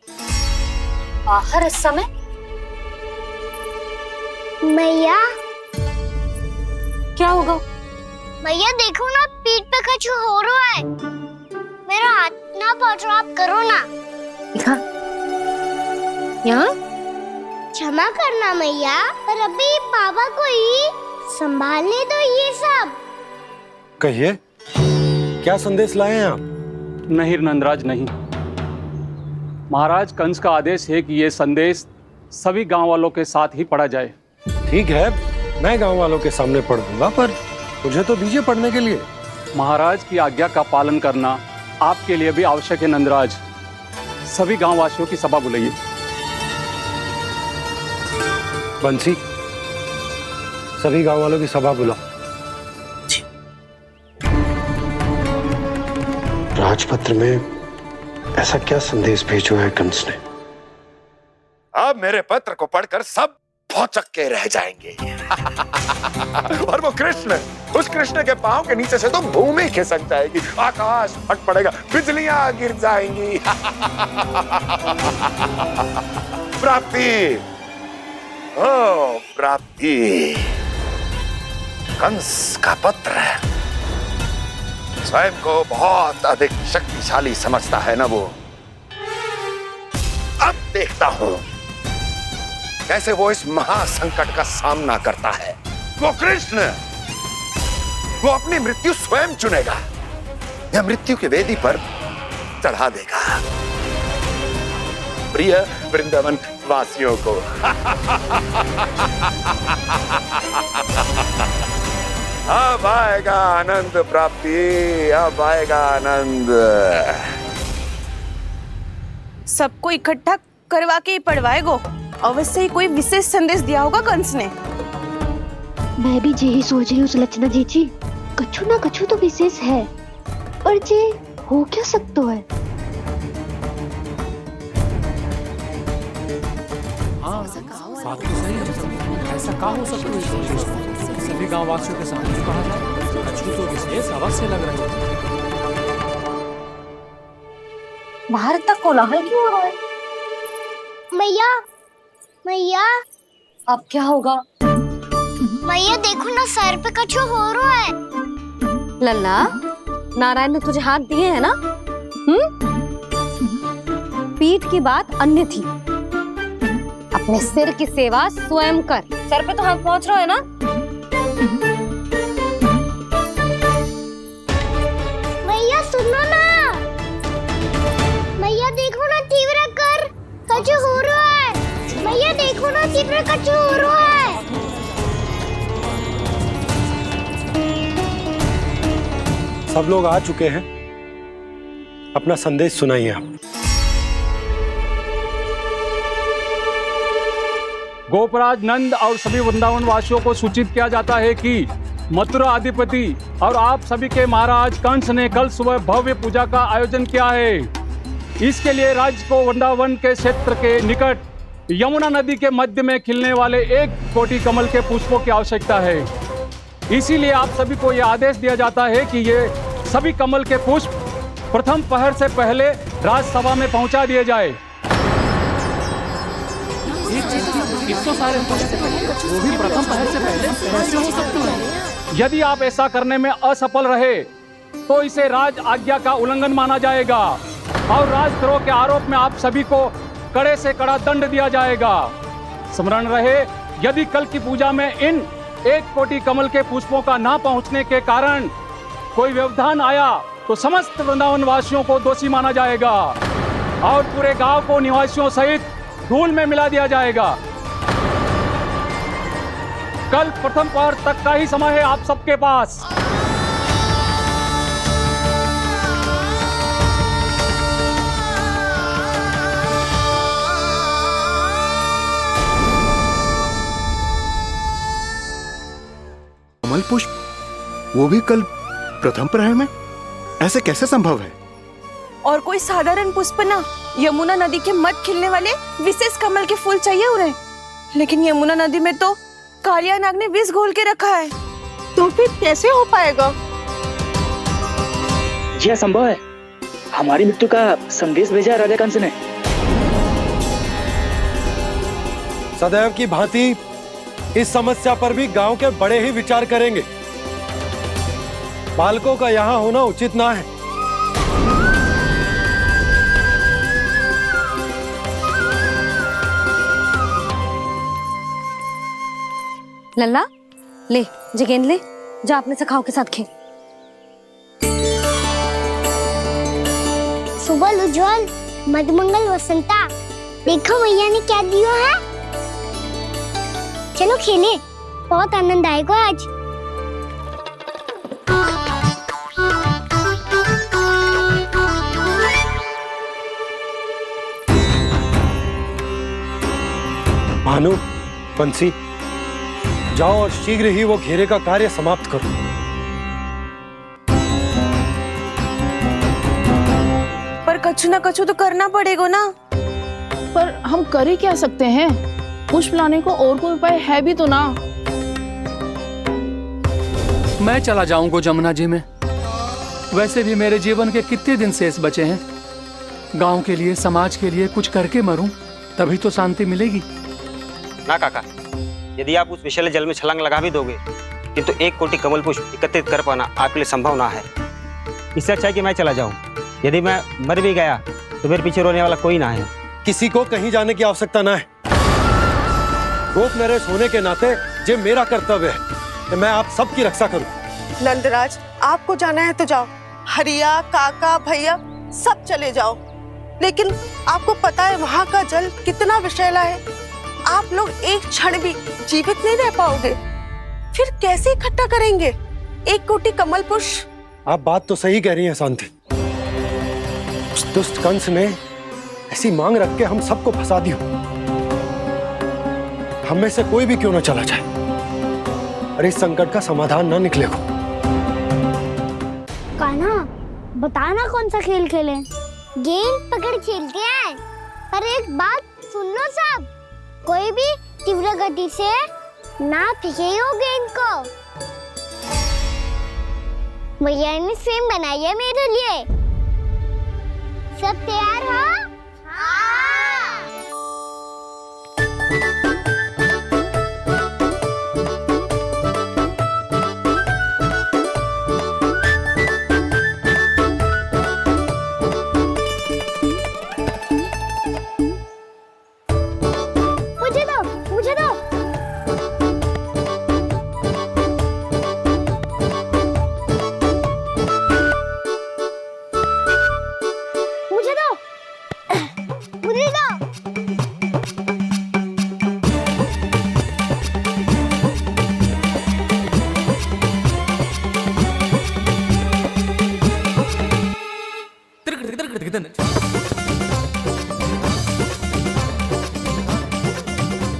बाहर इस समय? मैया, क्या होगा? मैया देखो ना, पीठ पे कछु हो रहा है। मेरा हाथ ना पहुंचो, आप करो ना। यहाँ? क्षमा करना मैया, पर अभी बाबा को ही संभालने दो ये सब। कहिए, क्या संदेश लाए हैं आप? नहीं नंदराज, नहीं। महाराज कंस का आदेश है कि ये संदेश सभी गांव वालों के साथ ही पढ़ा जाए। ठीक है, मैं गांव वालों के सामने पढ़ दूंगा, पर मुझे तो दीजिए पढ़ने के लिए। महाराज की आज्ञा का पालन करना आपके लिए भी आवश्यक है नंदराज। सभी गांव वासियों की सभा बुलाइए। बंसी, सभी गांव वालों की सभा बुलाओ। राजपत्र में ऐसा क्या संदेश भेजो है कंस ने? अब मेरे पत्र को पढ़कर सब भौचक के रह जाएंगे। और वो कृष्ण, उस कृष्ण के पांव के नीचे से तो भूमि खिसक जाएगी, आकाश फट पड़ेगा, बिजलियां गिर जाएंगी। प्राप्ति, ओ प्राप्ति, कंस का पत्र स्वयं को बहुत अधिक शक्तिशाली समझता है ना वो। अब देखता हूं कैसे वो इस महासंकट का सामना करता है। वो कृष्ण, वो अपनी मृत्यु स्वयं चुनेगा या मृत्यु की वेदी पर चढ़ा देगा प्रिय वृंदावन वासियों को। अब आएगा आनंद प्राप्ति, अब आएगा आनंद। सबको इकट्ठा करवा के ही पढ़वाएगो। अवश्य ही कोई विशेष संदेश दिया होगा कंस ने। मैं भी यही सोच रही हूँ सुलक्षणा जी, कछु ना कछु तो विशेष है, और जे हो क्या सकता है? हाँ, बात तो सही है। ऐसा क्या हो सकता है? सभी गांव वासियों के सामने कहा जाए, कछु तो विशेष अवश्य लग रही है। बाहर तक कोलाहल क्यों हो रहा है? मैया, मैया, अब क्या होगा? मैया देखो ना, सर पे कछु हो रहा है। लल्ला, नारायण ने तुझे हाथ दिए हैं ना? पीठ की बात अन्य थी। अपने सिर की सेवा स्वयं कर। सर पे तो हाथ पहुंच रहा है ना? मैया सुनो ना, मैया देखो ना, तीव्र कर, कछु हो रहा है। मैया देखो ना, तीव्र कछु हो रहा है। सब लोग आ चुके हैं, अपना संदेश सुनाइए आप। गोपराज नंद और सभी वृंदावन वासियों को सूचित किया जाता है कि मथुरा अधिपति और आप सभी के महाराज कंस ने कल सुबह भव्य पूजा का आयोजन किया है। इसके लिए राज्य को वृंदावन के क्षेत्र के निकट यमुना नदी के मध्य में खिलने वाले 1 कोटि कमल के पुष्पों की आवश्यकता है। इसीलिए आप सभी को यह आदेश दिया जाता है कि ये सभी कमल के पुष्प प्रथम पहर से पहले राजसभा में पहुंचा दिए जाए। वो भी प्रथम पहर से पहले कैसे हो सकता है? यदि आप ऐसा करने में असफल रहे तो इसे राज आज्ञा का उल्लंघन माना जाएगा और राजद्रोह के आरोप में आप सभी को कड़े से कड़ा दंड दिया जाएगा। स्मरण रहे, यदि कल की पूजा में इन 1 कोटि कमल के पुष्पों का ना पहुंचने के कारण कोई व्यवधान आया तो समस्त वृंदावन वासियों को दोषी माना जाएगा और पूरे गांव को निवासियों सहित धूल में मिला दिया जाएगा। कल प्रथम पहर तक का ही समय है आप सबके पास। कमल पुष्प, वो भी कल प्रथम प्रहर में? ऐसे कैसे संभव है? और कोई साधारण पुष्प ना, यमुना नदी के मध्य खिलने वाले विशेष कमल के फूल चाहिए उन्हें। लेकिन यमुना नदी में तो कालिया नाग ने विष घोल के रखा है, तो फिर कैसे हो पाएगा? जी असंभव है। हमारी मृत्यु का संदेश भेजा राजा कंस ने। सदैव की भांति इस समस्या पर भी गांव के बड़े ही विचार करेंगे। बालकों का यहाँ होना उचित ना है। लल्ला, ले जे गेंद ले, जा अपने सखाओं के साथ खेल। सुबह उज्जवल, मधुमंगल वसंता, देखो भैया ने क्या दिया है। चलो खेले, बहुत आनंद आएगा आज। भानु, बंसी, जाओ और शीघ्र ही वो घेरे का कार्य समाप्त करो। पर कछु ना कछु तो करना पड़ेगा ना। पर हम कर ही क्या सकते हैं? पुष्प लाने को और कोई उपाय है भी तो ना। मैं चला जाऊंगा जमुना जी में। वैसे भी मेरे जीवन के कितने दिन शेष बचे हैं। गांव के लिए, समाज के लिए कुछ करके मरूं, तभी तो शांति मिलेगी। ना काका, यदि आप उस विषैले जल में छलांग लगा भी दोगे, किंतु 1 कोटि कमल पुष्प एकत्रित कर पाना आपके लिए संभव ना है। इससे अच्छा है कि मैं चला जाऊं। यदि मैं मर भी गया तो मेरे पीछे रोने वाला कोई ना है। किसी को कहीं जाने की आवश्यकता ना है। गोप नरेश होने के नाते ये मेरा कर्तव्य है कि मैं आप सबकी रक्षा करूं। नंदराज, आपको जाना है तो जाओ। हरिया, काका, भैया सब चले जाओ। लेकिन आपको पता है वहाँ का जल कितना विषैला है। आप लोग एक क्षण भी जीवित नहीं रह पाओगे। फिर कैसे इकट्ठा करेंगे 1 कोटि कमल पुष्प? आप बात तो सही कह रही हैं शांति। उस दुष्ट कंस ने ऐसी मांग रख के हम सबको फंसा दिया। हम में से कोई भी क्यों ना चला जाए और इस संकट का समाधान ना निकले को। कान्हा, बताना कौन सा खेल खेलें? गेंद पकड़ खेलते हैं। पर एक बात सुन लो सब, कोई भी तीव्र गति से ना फेंकेगा गेंद को। भैया ने फ्रेम बनाई है मेरे लिए। सब तैयार हो?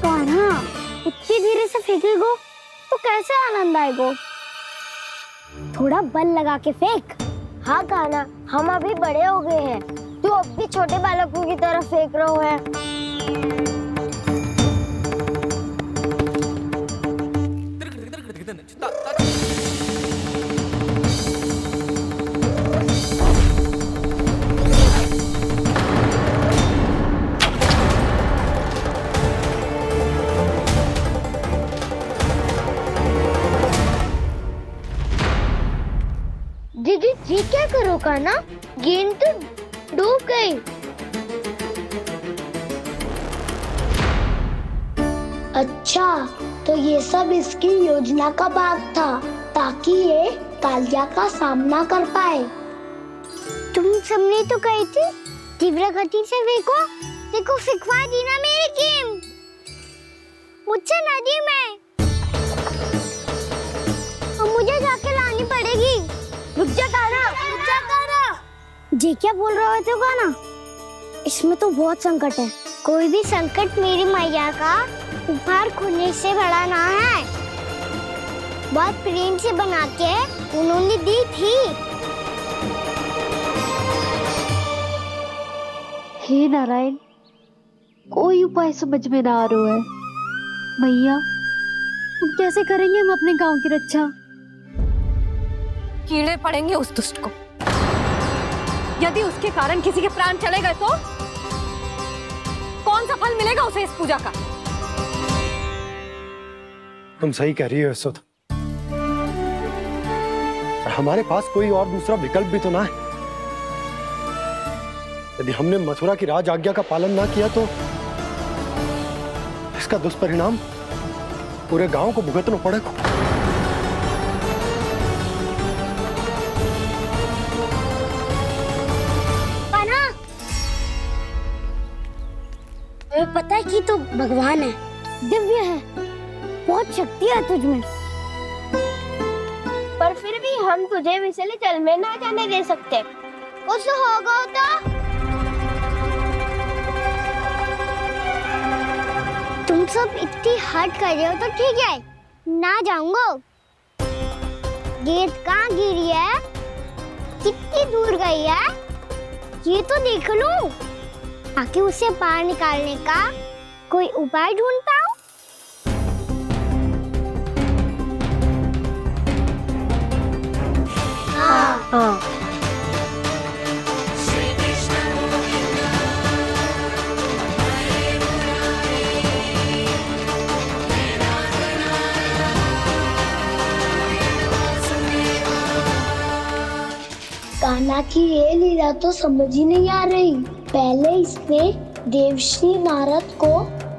कान्हा, इतनी धीरे से फेंकेगो तो कैसे आनंद आएगा? थोड़ा बल लगा के फेंक। हाँ कान्हा, हम अभी बड़े हो गए हैं, तू अब भी छोटे बालकों की तरह फेंक रहा है। दीदी जी क्या करो कान्हा, गेंद तो डूब गई। अच्छा, तो ये सब इसकी योजना का भाग था ताकि ये कालिया का सामना कर पाए। तुम सबने तो कही थी तीव्र गति से फेंको, देखो फिकवा दी ना मेरी गेम। मुझसे नदी में, अब मुझे जाके लानी पड़ेगी। रुक जा कान्हा, रुक जा कान्हा। जी क्या बोल रहे थे कान्हा? इसमें तो बहुत संकट है। कोई भी संकट मेरी मैया का उपहार खोने से बड़ा ना है। बहुत प्रेम से बना के उन्होंने दी थी। हे नारायण, कोई उपाय समझ में ना आ रहा है। मैया, हम कैसे करेंगे हम अपने गांव की रक्षा? कीड़े पड़ेंगे उस दुष्ट को। यदि उसके कारण किसी के प्राण चले गए तो कौन सा फल मिलेगा उसे इस पूजा का? तुम सही कह रही हो यशोदा, और हमारे पास कोई और दूसरा विकल्प भी तो ना है। यदि हमने मथुरा की राज आज्ञा का पालन ना किया तो इसका दुष्परिणाम पूरे गांव को भुगतना पड़ेगा। तुम्हें पता है कि तू भगवान है, दिव्य है, बहुत शक्ति है तुझमें, पर फिर भी हम तुझे विषैले जल में ना जाने दे सकते। कुछ होगा तो तुम सब इतनी हट कर रहे हो तो ठीक है, ना जाऊंगा। गेंद कहाँ गिरी है, कितनी दूर गई है, ये तो देख लूं, ताकि उसे बाहर निकालने का कोई उपाय ढूंढ पाऊं। हाँ। कान्हा की ये लीला तो समझ ही नहीं आ रही। पहले इसने देवश्री नारद को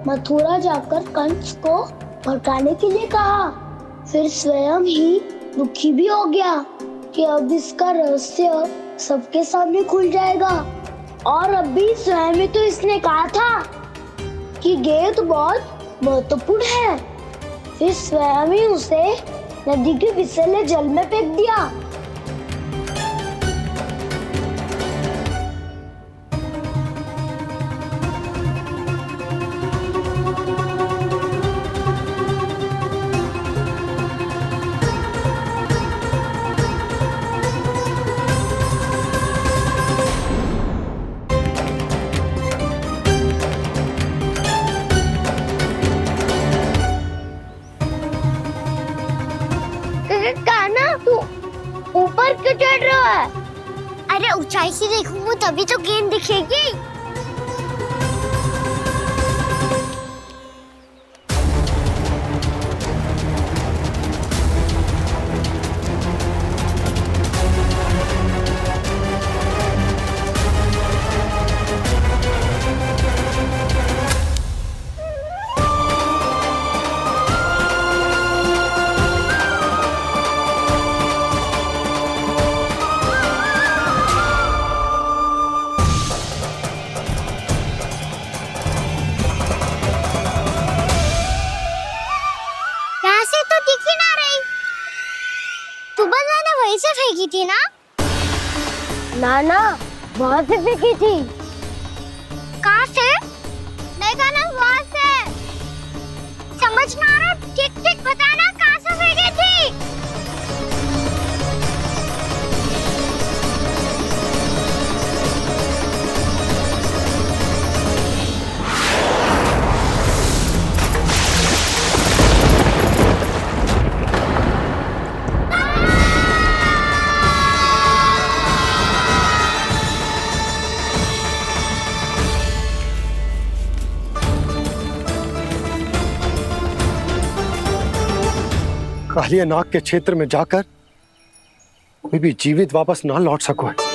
मथुरा जाकर कंस को भड़काने के लिए कहा, फिर स्वयं ही दुखी भी हो गया कि अब इसका रहस्य सबके सामने खुल जाएगा। और अभी स्वयं ही तो इसने कहा था कि गेंद बहुत महत्वपूर्ण है, फिर स्वयं ही उसे नदी के विषैले जल में फेंक दिया। ऊपर क्यों चढ़ रहा है? अरे ऊंचाई से देखूंगा तभी तो गेंद दिखेगी। वहीं से फेंकी थी ना? ना वहाँ से फेंकी थी। कहाँ से? नहीं कहना वहाँ से। समझ ना आ रहा, ठीक ठीक बताना कहाँ से फेंकी थी? कालिया नाग के क्षेत्र में जाकर कोई भी जीवित वापस ना लौट सको है।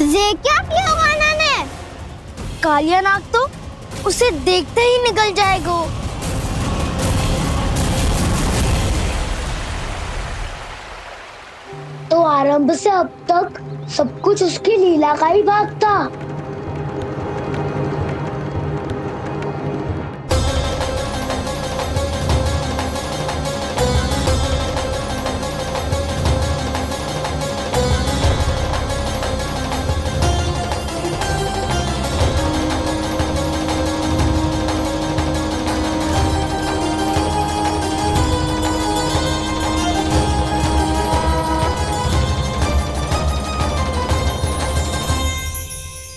ये क्या किया वाना ने? कालिया नाग तो उसे देखते ही निकल जाएगा। तो आरंभ से अब तक सब कुछ उसकी लीला का ही भाग था।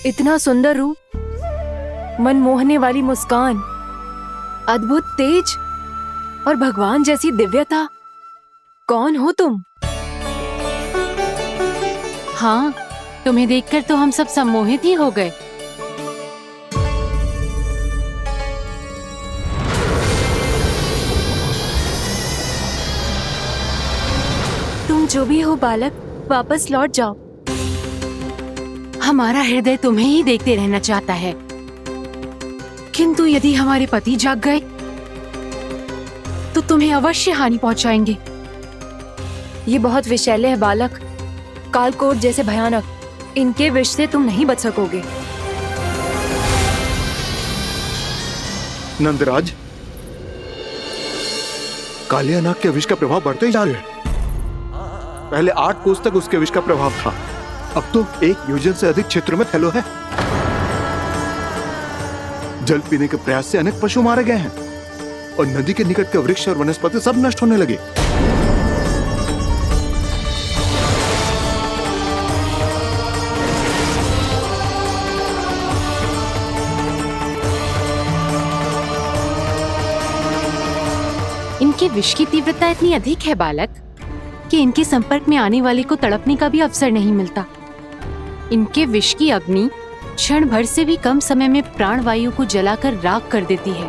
इतना सुंदर रूप, मन मोहने वाली मुस्कान, अद्भुत तेज और भगवान जैसी दिव्यता। कौन हो तुम? हाँ, तुम्हें देखकर तो हम सब सम्मोहित ही हो गए। तुम जो भी हो बालक, वापस लौट जाओ। हमारा हृदय तुम्हें ही देखते रहना चाहता है, किंतु यदि हमारे पति जाग गए तो तुम्हें अवश्य हानि पहुंचाएंगे। ये बहुत विषैले है बालक, कालकोट जैसे भयानक। इनके विष से तुम नहीं बच सकोगे। नंदराज, कालिया नाग के विष का प्रभाव बढ़ते ही जा रहा है। पहले 8 कोस तक उसके विष का प्रभाव था, अब तो 1 योजन से अधिक क्षेत्र में फैलो है। जल पीने के प्रयास से अनेक पशु मारे गए हैं और नदी के निकट के वृक्ष और वनस्पति सब नष्ट होने लगे। इनके विष की तीव्रता इतनी अधिक है बालक कि इनके संपर्क में आने वाले को तड़पने का भी अवसर नहीं मिलता। इनके विष की अग्नि क्षण भर से भी कम समय में प्राणवायु को जलाकर राख कर देती है।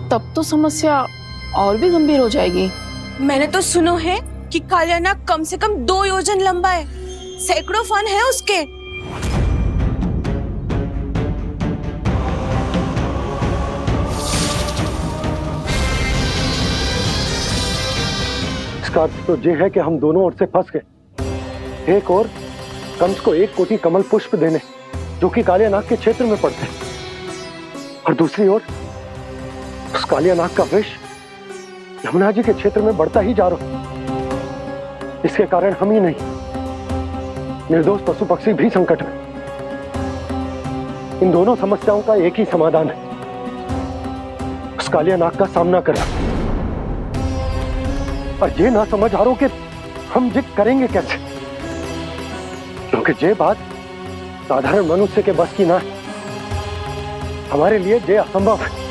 तब तो समस्या और भी गंभीर हो जाएगी। मैंने तो सुनो है कि कालिया नाग कम से कम 2 योजन लंबा है, सैकड़ों फन है उसके। इसका अर्थ तो ये है कि हम दोनों ओर से फंस गए। एक और कंस को 1 कोटि कमल पुष्प देने जो कि कालिया नाग के क्षेत्र में पड़ते हैं, और दूसरी ओर उस कालिया नाग का विष यमुना जी के क्षेत्र में बढ़ता ही जा रहा। इसके कारण हम ही नहीं, निर्दोष पशु पक्षी भी संकट में। इन दोनों समस्याओं का एक ही समाधान है, उस कालिया नाग का सामना करना। और ये ना समझ आ रहा कि हम ये करेंगे कैसे, क्योंकि ये बात साधारण मनुष्य के बस की ना है। हमारे लिए ये असंभव है।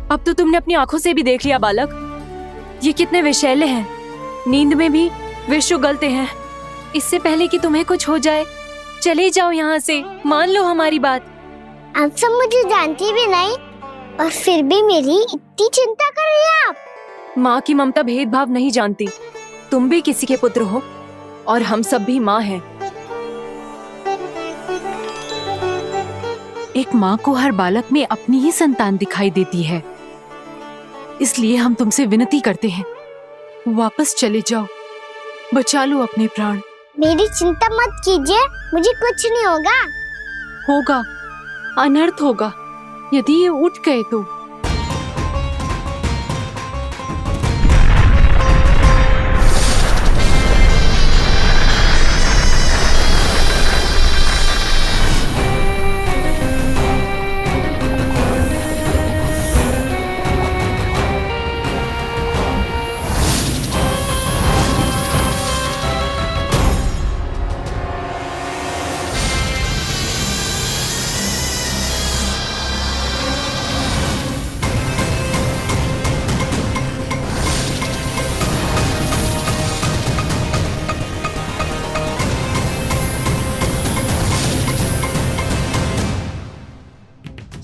अब तो तुमने अपनी आंखों से भी देख लिया बालक, ये कितने विषैले हैं। नींद में भी विष उगलते हैं। इससे पहले कि तुम्हें कुछ हो जाए, चले जाओ यहाँ से, मान लो हमारी बात। आप सब मुझे जानती भी नहीं और फिर भी मेरी इतनी चिंता कर रही हैं आप। माँ की ममता भेदभाव नहीं जानती। तुम भी किसी के पुत्र हो और हम सब भी माँ हैं। एक माँ को हर बालक में अपनी ही संतान दिखाई देती है। इसलिए हम तुमसे विनती करते हैं, वापस चले जाओ, बचा लो अपने प्राण। मेरी चिंता मत कीजिए, मुझे कुछ नहीं होगा। होगा, अनर्थ होगा यदि ये उठ गए तो।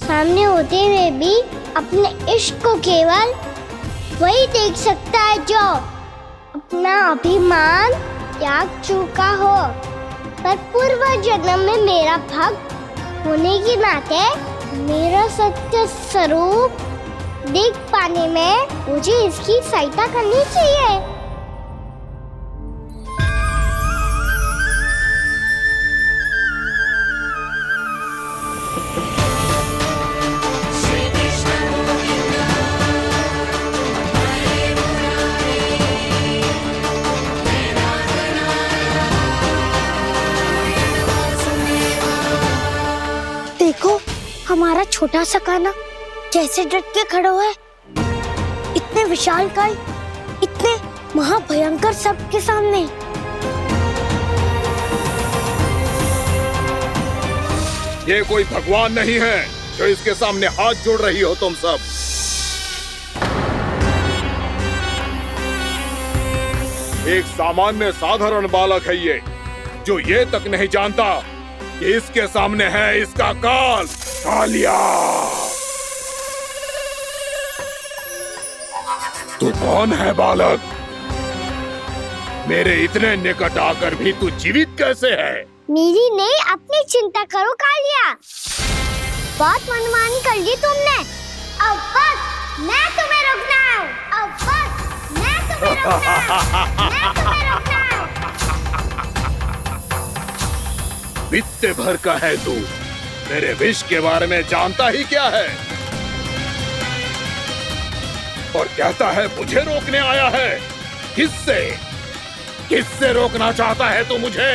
सामने होते हुए भी अपने इश्क को केवल वही देख सकता है जो अपना अभिमान त्याग चुका हो। पर पूर्व जन्म में मेरा भक्त होने के नाते मेरा सत्य स्वरूप देख पाने में मुझे इसकी सहायता करनी चाहिए। देखो हमारा छोटा सा कान्हा कैसे डट के खड़ा हुआ है। इतने विशालकाय, इतने महाभयंकर सबके सामने। ये कोई भगवान नहीं है जो इसके सामने हाथ जोड़ रही हो तुम सब। एक सामान्य साधारण बालक है ये, जो ये तक नहीं जानता कि इसके सामने है इसका काल, कालिया। तू कौन है बालक? मेरे इतने निकट आकर भी तू जीवित कैसे है? मेरी नहीं, अपनी चिंता करो कालिया। बहुत मनमानी कर ली तुमने। अब बस मैं तुम्हें रोकना हूँ। अब बस मैं तुम्हें रोकना हूँ। मैं तुम्हें रोकना हूँ। बित्ते भर का है तू, मेरे विष के बारे में जानता ही क्या है? और कहता है मुझे रोकने आया है। किससे? किससे रोकना चाहता है तू मुझे?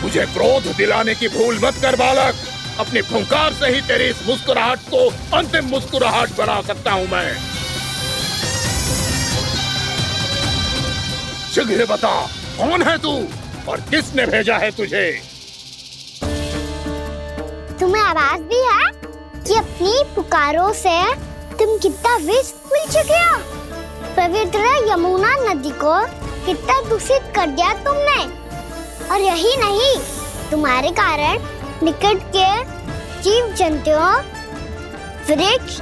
मुझे क्रोध दिलाने की भूल मत कर बालक। अपनी फुंकार से ही तेरी इस मुस्कुराहट को अंतिम मुस्कुराहट बना सकता हूं मैं। शीघ्र बता, कौन है तू और किसने भेजा है तुझे? तुम्हें आवाज भी है कि अपनी पुकारों से तुम कितना विष भूल चुके हो। पवित्र यमुना नदी को कितना दूषित कर दिया तुमने। और यही नहीं, तुम्हारे कारण निकट के जीव जंतुओं, वृक्ष,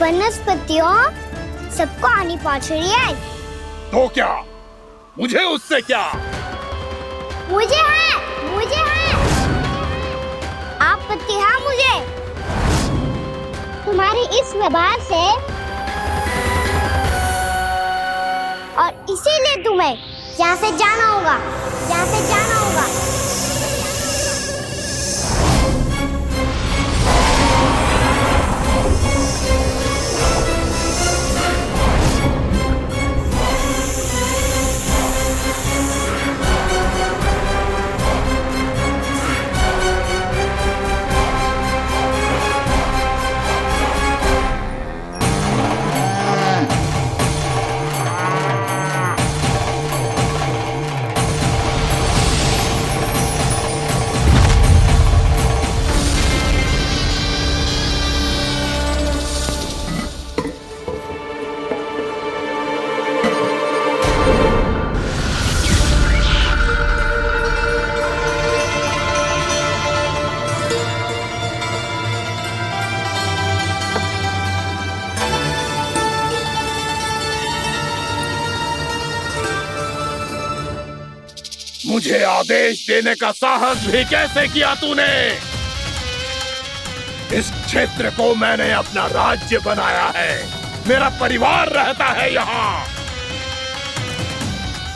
वनस्पतियों सबको हानि पहुंच रही है। तो क्या? मुझे उससे क्या? मुझे है। आपत्ति है मुझे तुम्हारे इस व्यवहार से, और इसीलिए तुम्हें यहाँ से जाना होगा। मुझे आदेश देने का साहस भी कैसे किया तूने? इस क्षेत्र को मैंने अपना राज्य बनाया है, मेरा परिवार रहता है यहाँ,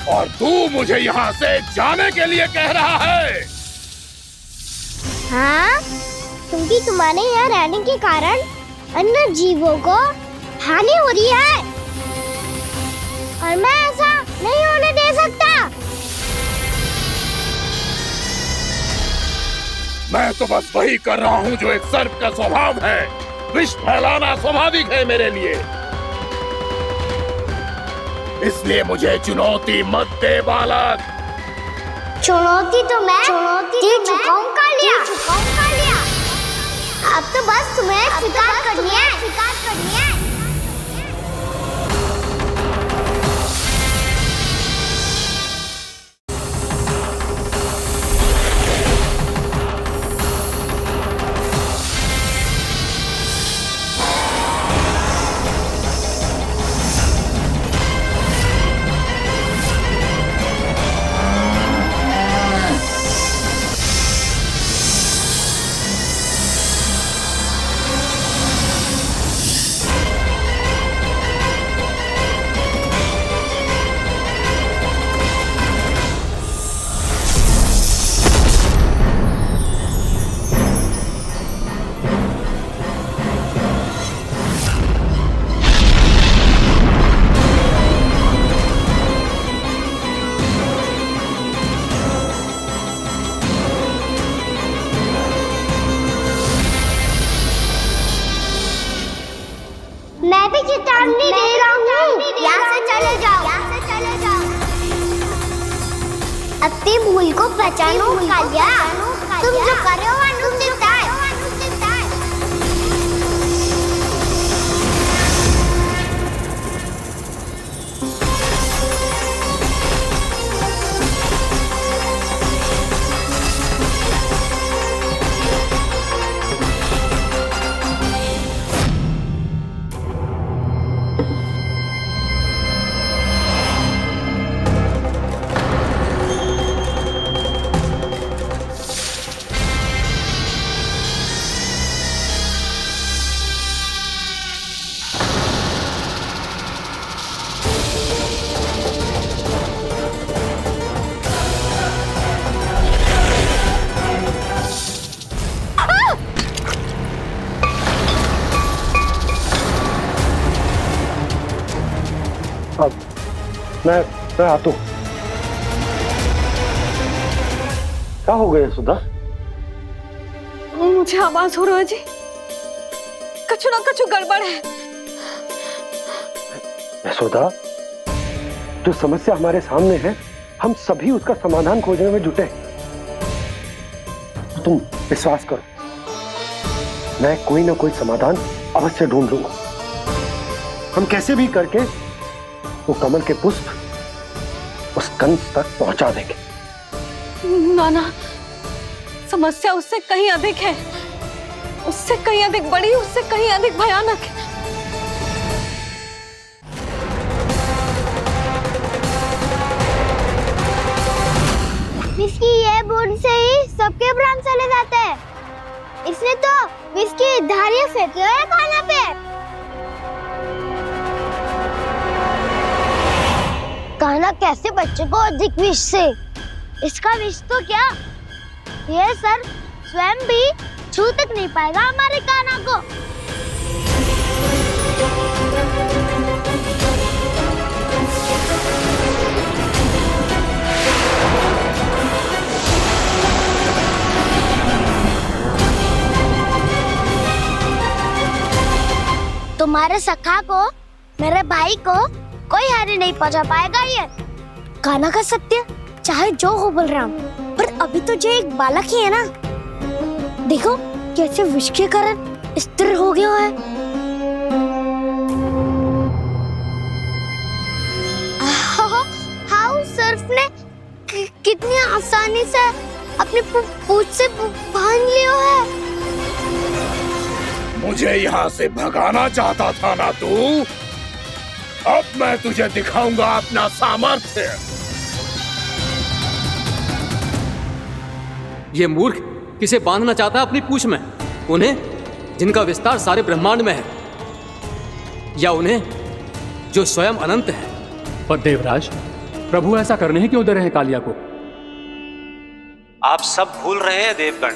और तू मुझे यहाँ से जाने के लिए कह रहा है? हाँ, क्योंकि तुम्हारे यहाँ रहने के कारण अन्य जीवों को हानि हो रही है और मैं ऐसा नहीं होने दे सकता। मैं तो बस वही कर रहा हूँ जो एक सर्प का स्वभाव है। विष फैलाना स्वाभाविक है मेरे लिए, इसलिए मुझे चुनौती मत दे बालक। चुनौती तो मैं दे चुका हूँ कालिया। अब तो बस तुम्हें शिकार करनी है। मैं भी चेतावनी दे रहा हूँ, यहाँ से चले जाओ। अपनी भूल को पहचानो कालिया, तुम जो कर रहे हो अनुचित है। मैं आता हूँ। क्या हो गया सुधा? मुझे आवाज हो रहा है जी, कछु ना कछु गड़बड़ है। यशोदा, जो समस्या हमारे सामने है, हम सभी उसका समाधान खोजने में जुटे। तुम विश्वास करो, मैं कोई ना कोई समाधान अवश्य ढूंढ लूंगा। हम कैसे भी करके वो कमल के पुष्प उस कंस तक पहुंचा देंगे। नाना, समस्या उससे कहीं अधिक है, उससे कहीं अधिक बड़ी, उससे कहीं अधिक भयानक है। इसकी ये बूंद से ही सबके प्राण चले जाते हैं। इसने तो विष की धारियां फेंकी है खाना पे। कान्हा कैसे बच्चे को अधिक विष से? इसका विष तो क्या, ये सर स्वयं भी छू तक नहीं पाएगा हमारे कान्हा को। तुम्हारे सखा को, मेरे भाई को कोई हानि नहीं पहुंचा पाएगा। ये कान्हा का सत्य चाहे जो हो बलराम, पर अभी तो जो एक बालक ही है ना। देखो कैसे विष के कारण स्थिर हो गया है। हाउ सर्फ ने कितनी आसानी से अपनी पूंछ से बांध लिया है। मुझे यहाँ से भगाना चाहता था ना तू? अब मैं तुझे दिखाऊंगा अपना सामर्थ्य। ये मूर्ख किसे बांधना चाहता है अपनी पूंछ में? उन्हें जिनका विस्तार सारे ब्रह्मांड में है, या उन्हें जो स्वयं अनंत है? पर देवराज, प्रभु ऐसा करने ही क्यों दे रहे हैं कालिया को? आप सब भूल रहे हैं देवगण।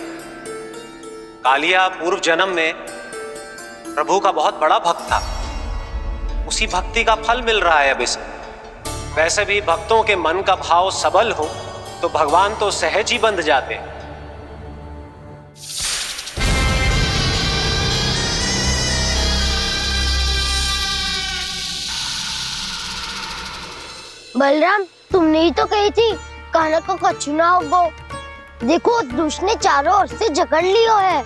कालिया पूर्व जन्म में प्रभु का बहुत बड़ा भक्त था। उसी भक्ति का फल मिल रहा है अब इसे। वैसे भी भक्तों के मन का भाव सबल हो तो भगवान तो सहज ही बंध जाते हैं। बलराम, तुमने ही तो कही थी कान्हा को कछु ना होगो। देखो दुष्ट ने चारों ओर से जकड़ लियो है।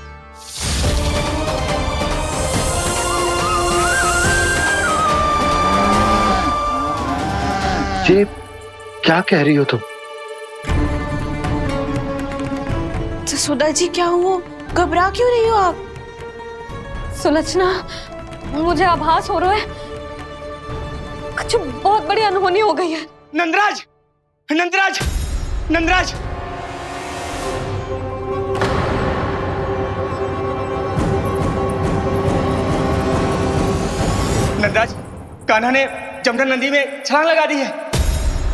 ये क्या कह रही हो तुम? जसोदा जी, क्या हुआ? घबरा क्यों रही हो आप? सुलक्षणा, मुझे आभास हो रहा है कुछ बहुत बड़ी अनहोनी हो गई है। नंदराज, नंदराज, नंदराज! नंदराज, कान्हा ने जमदग्नि नदी में छलांग लगा दी है।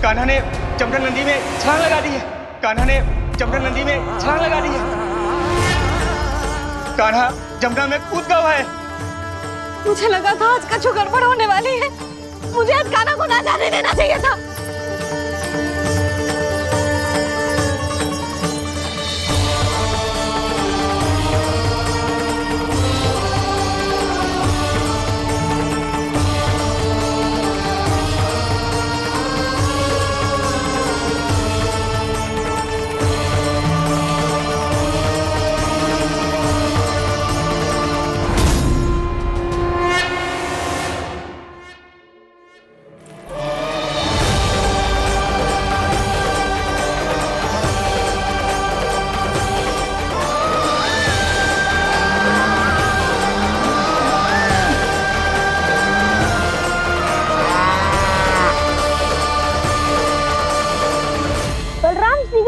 कान्हा ने जमदग्नि नदी में छलांग लगा दी है। कान्हा ने जमदग्नि नदी में छलांग लगा दी है। कान्हा जमुना में कूद गया है। मुझे लगा था आज कछु गड़बड़ होने वाली है। मुझे आज कान्हा को ना जाने देना चाहिए था।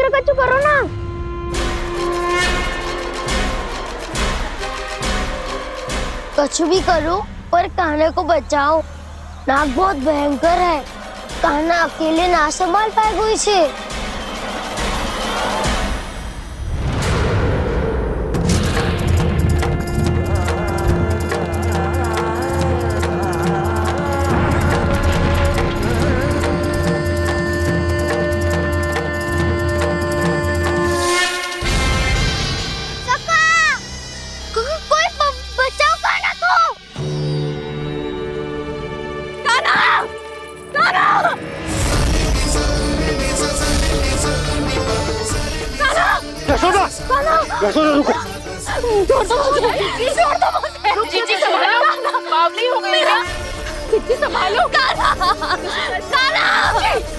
कछु करो ना। कछु भी करो पर कान्हा को बचाओ। नाग बहुत भयंकर है। कान्हा अकेले ना संभाल पाएगा इसे। यशोदा रुको। छोड़ दो मुझे, छोड़ दो मुझे। जीजी संभालो, बावली हो गई ना। जीजी संभालो। कान्हा, कान्हा।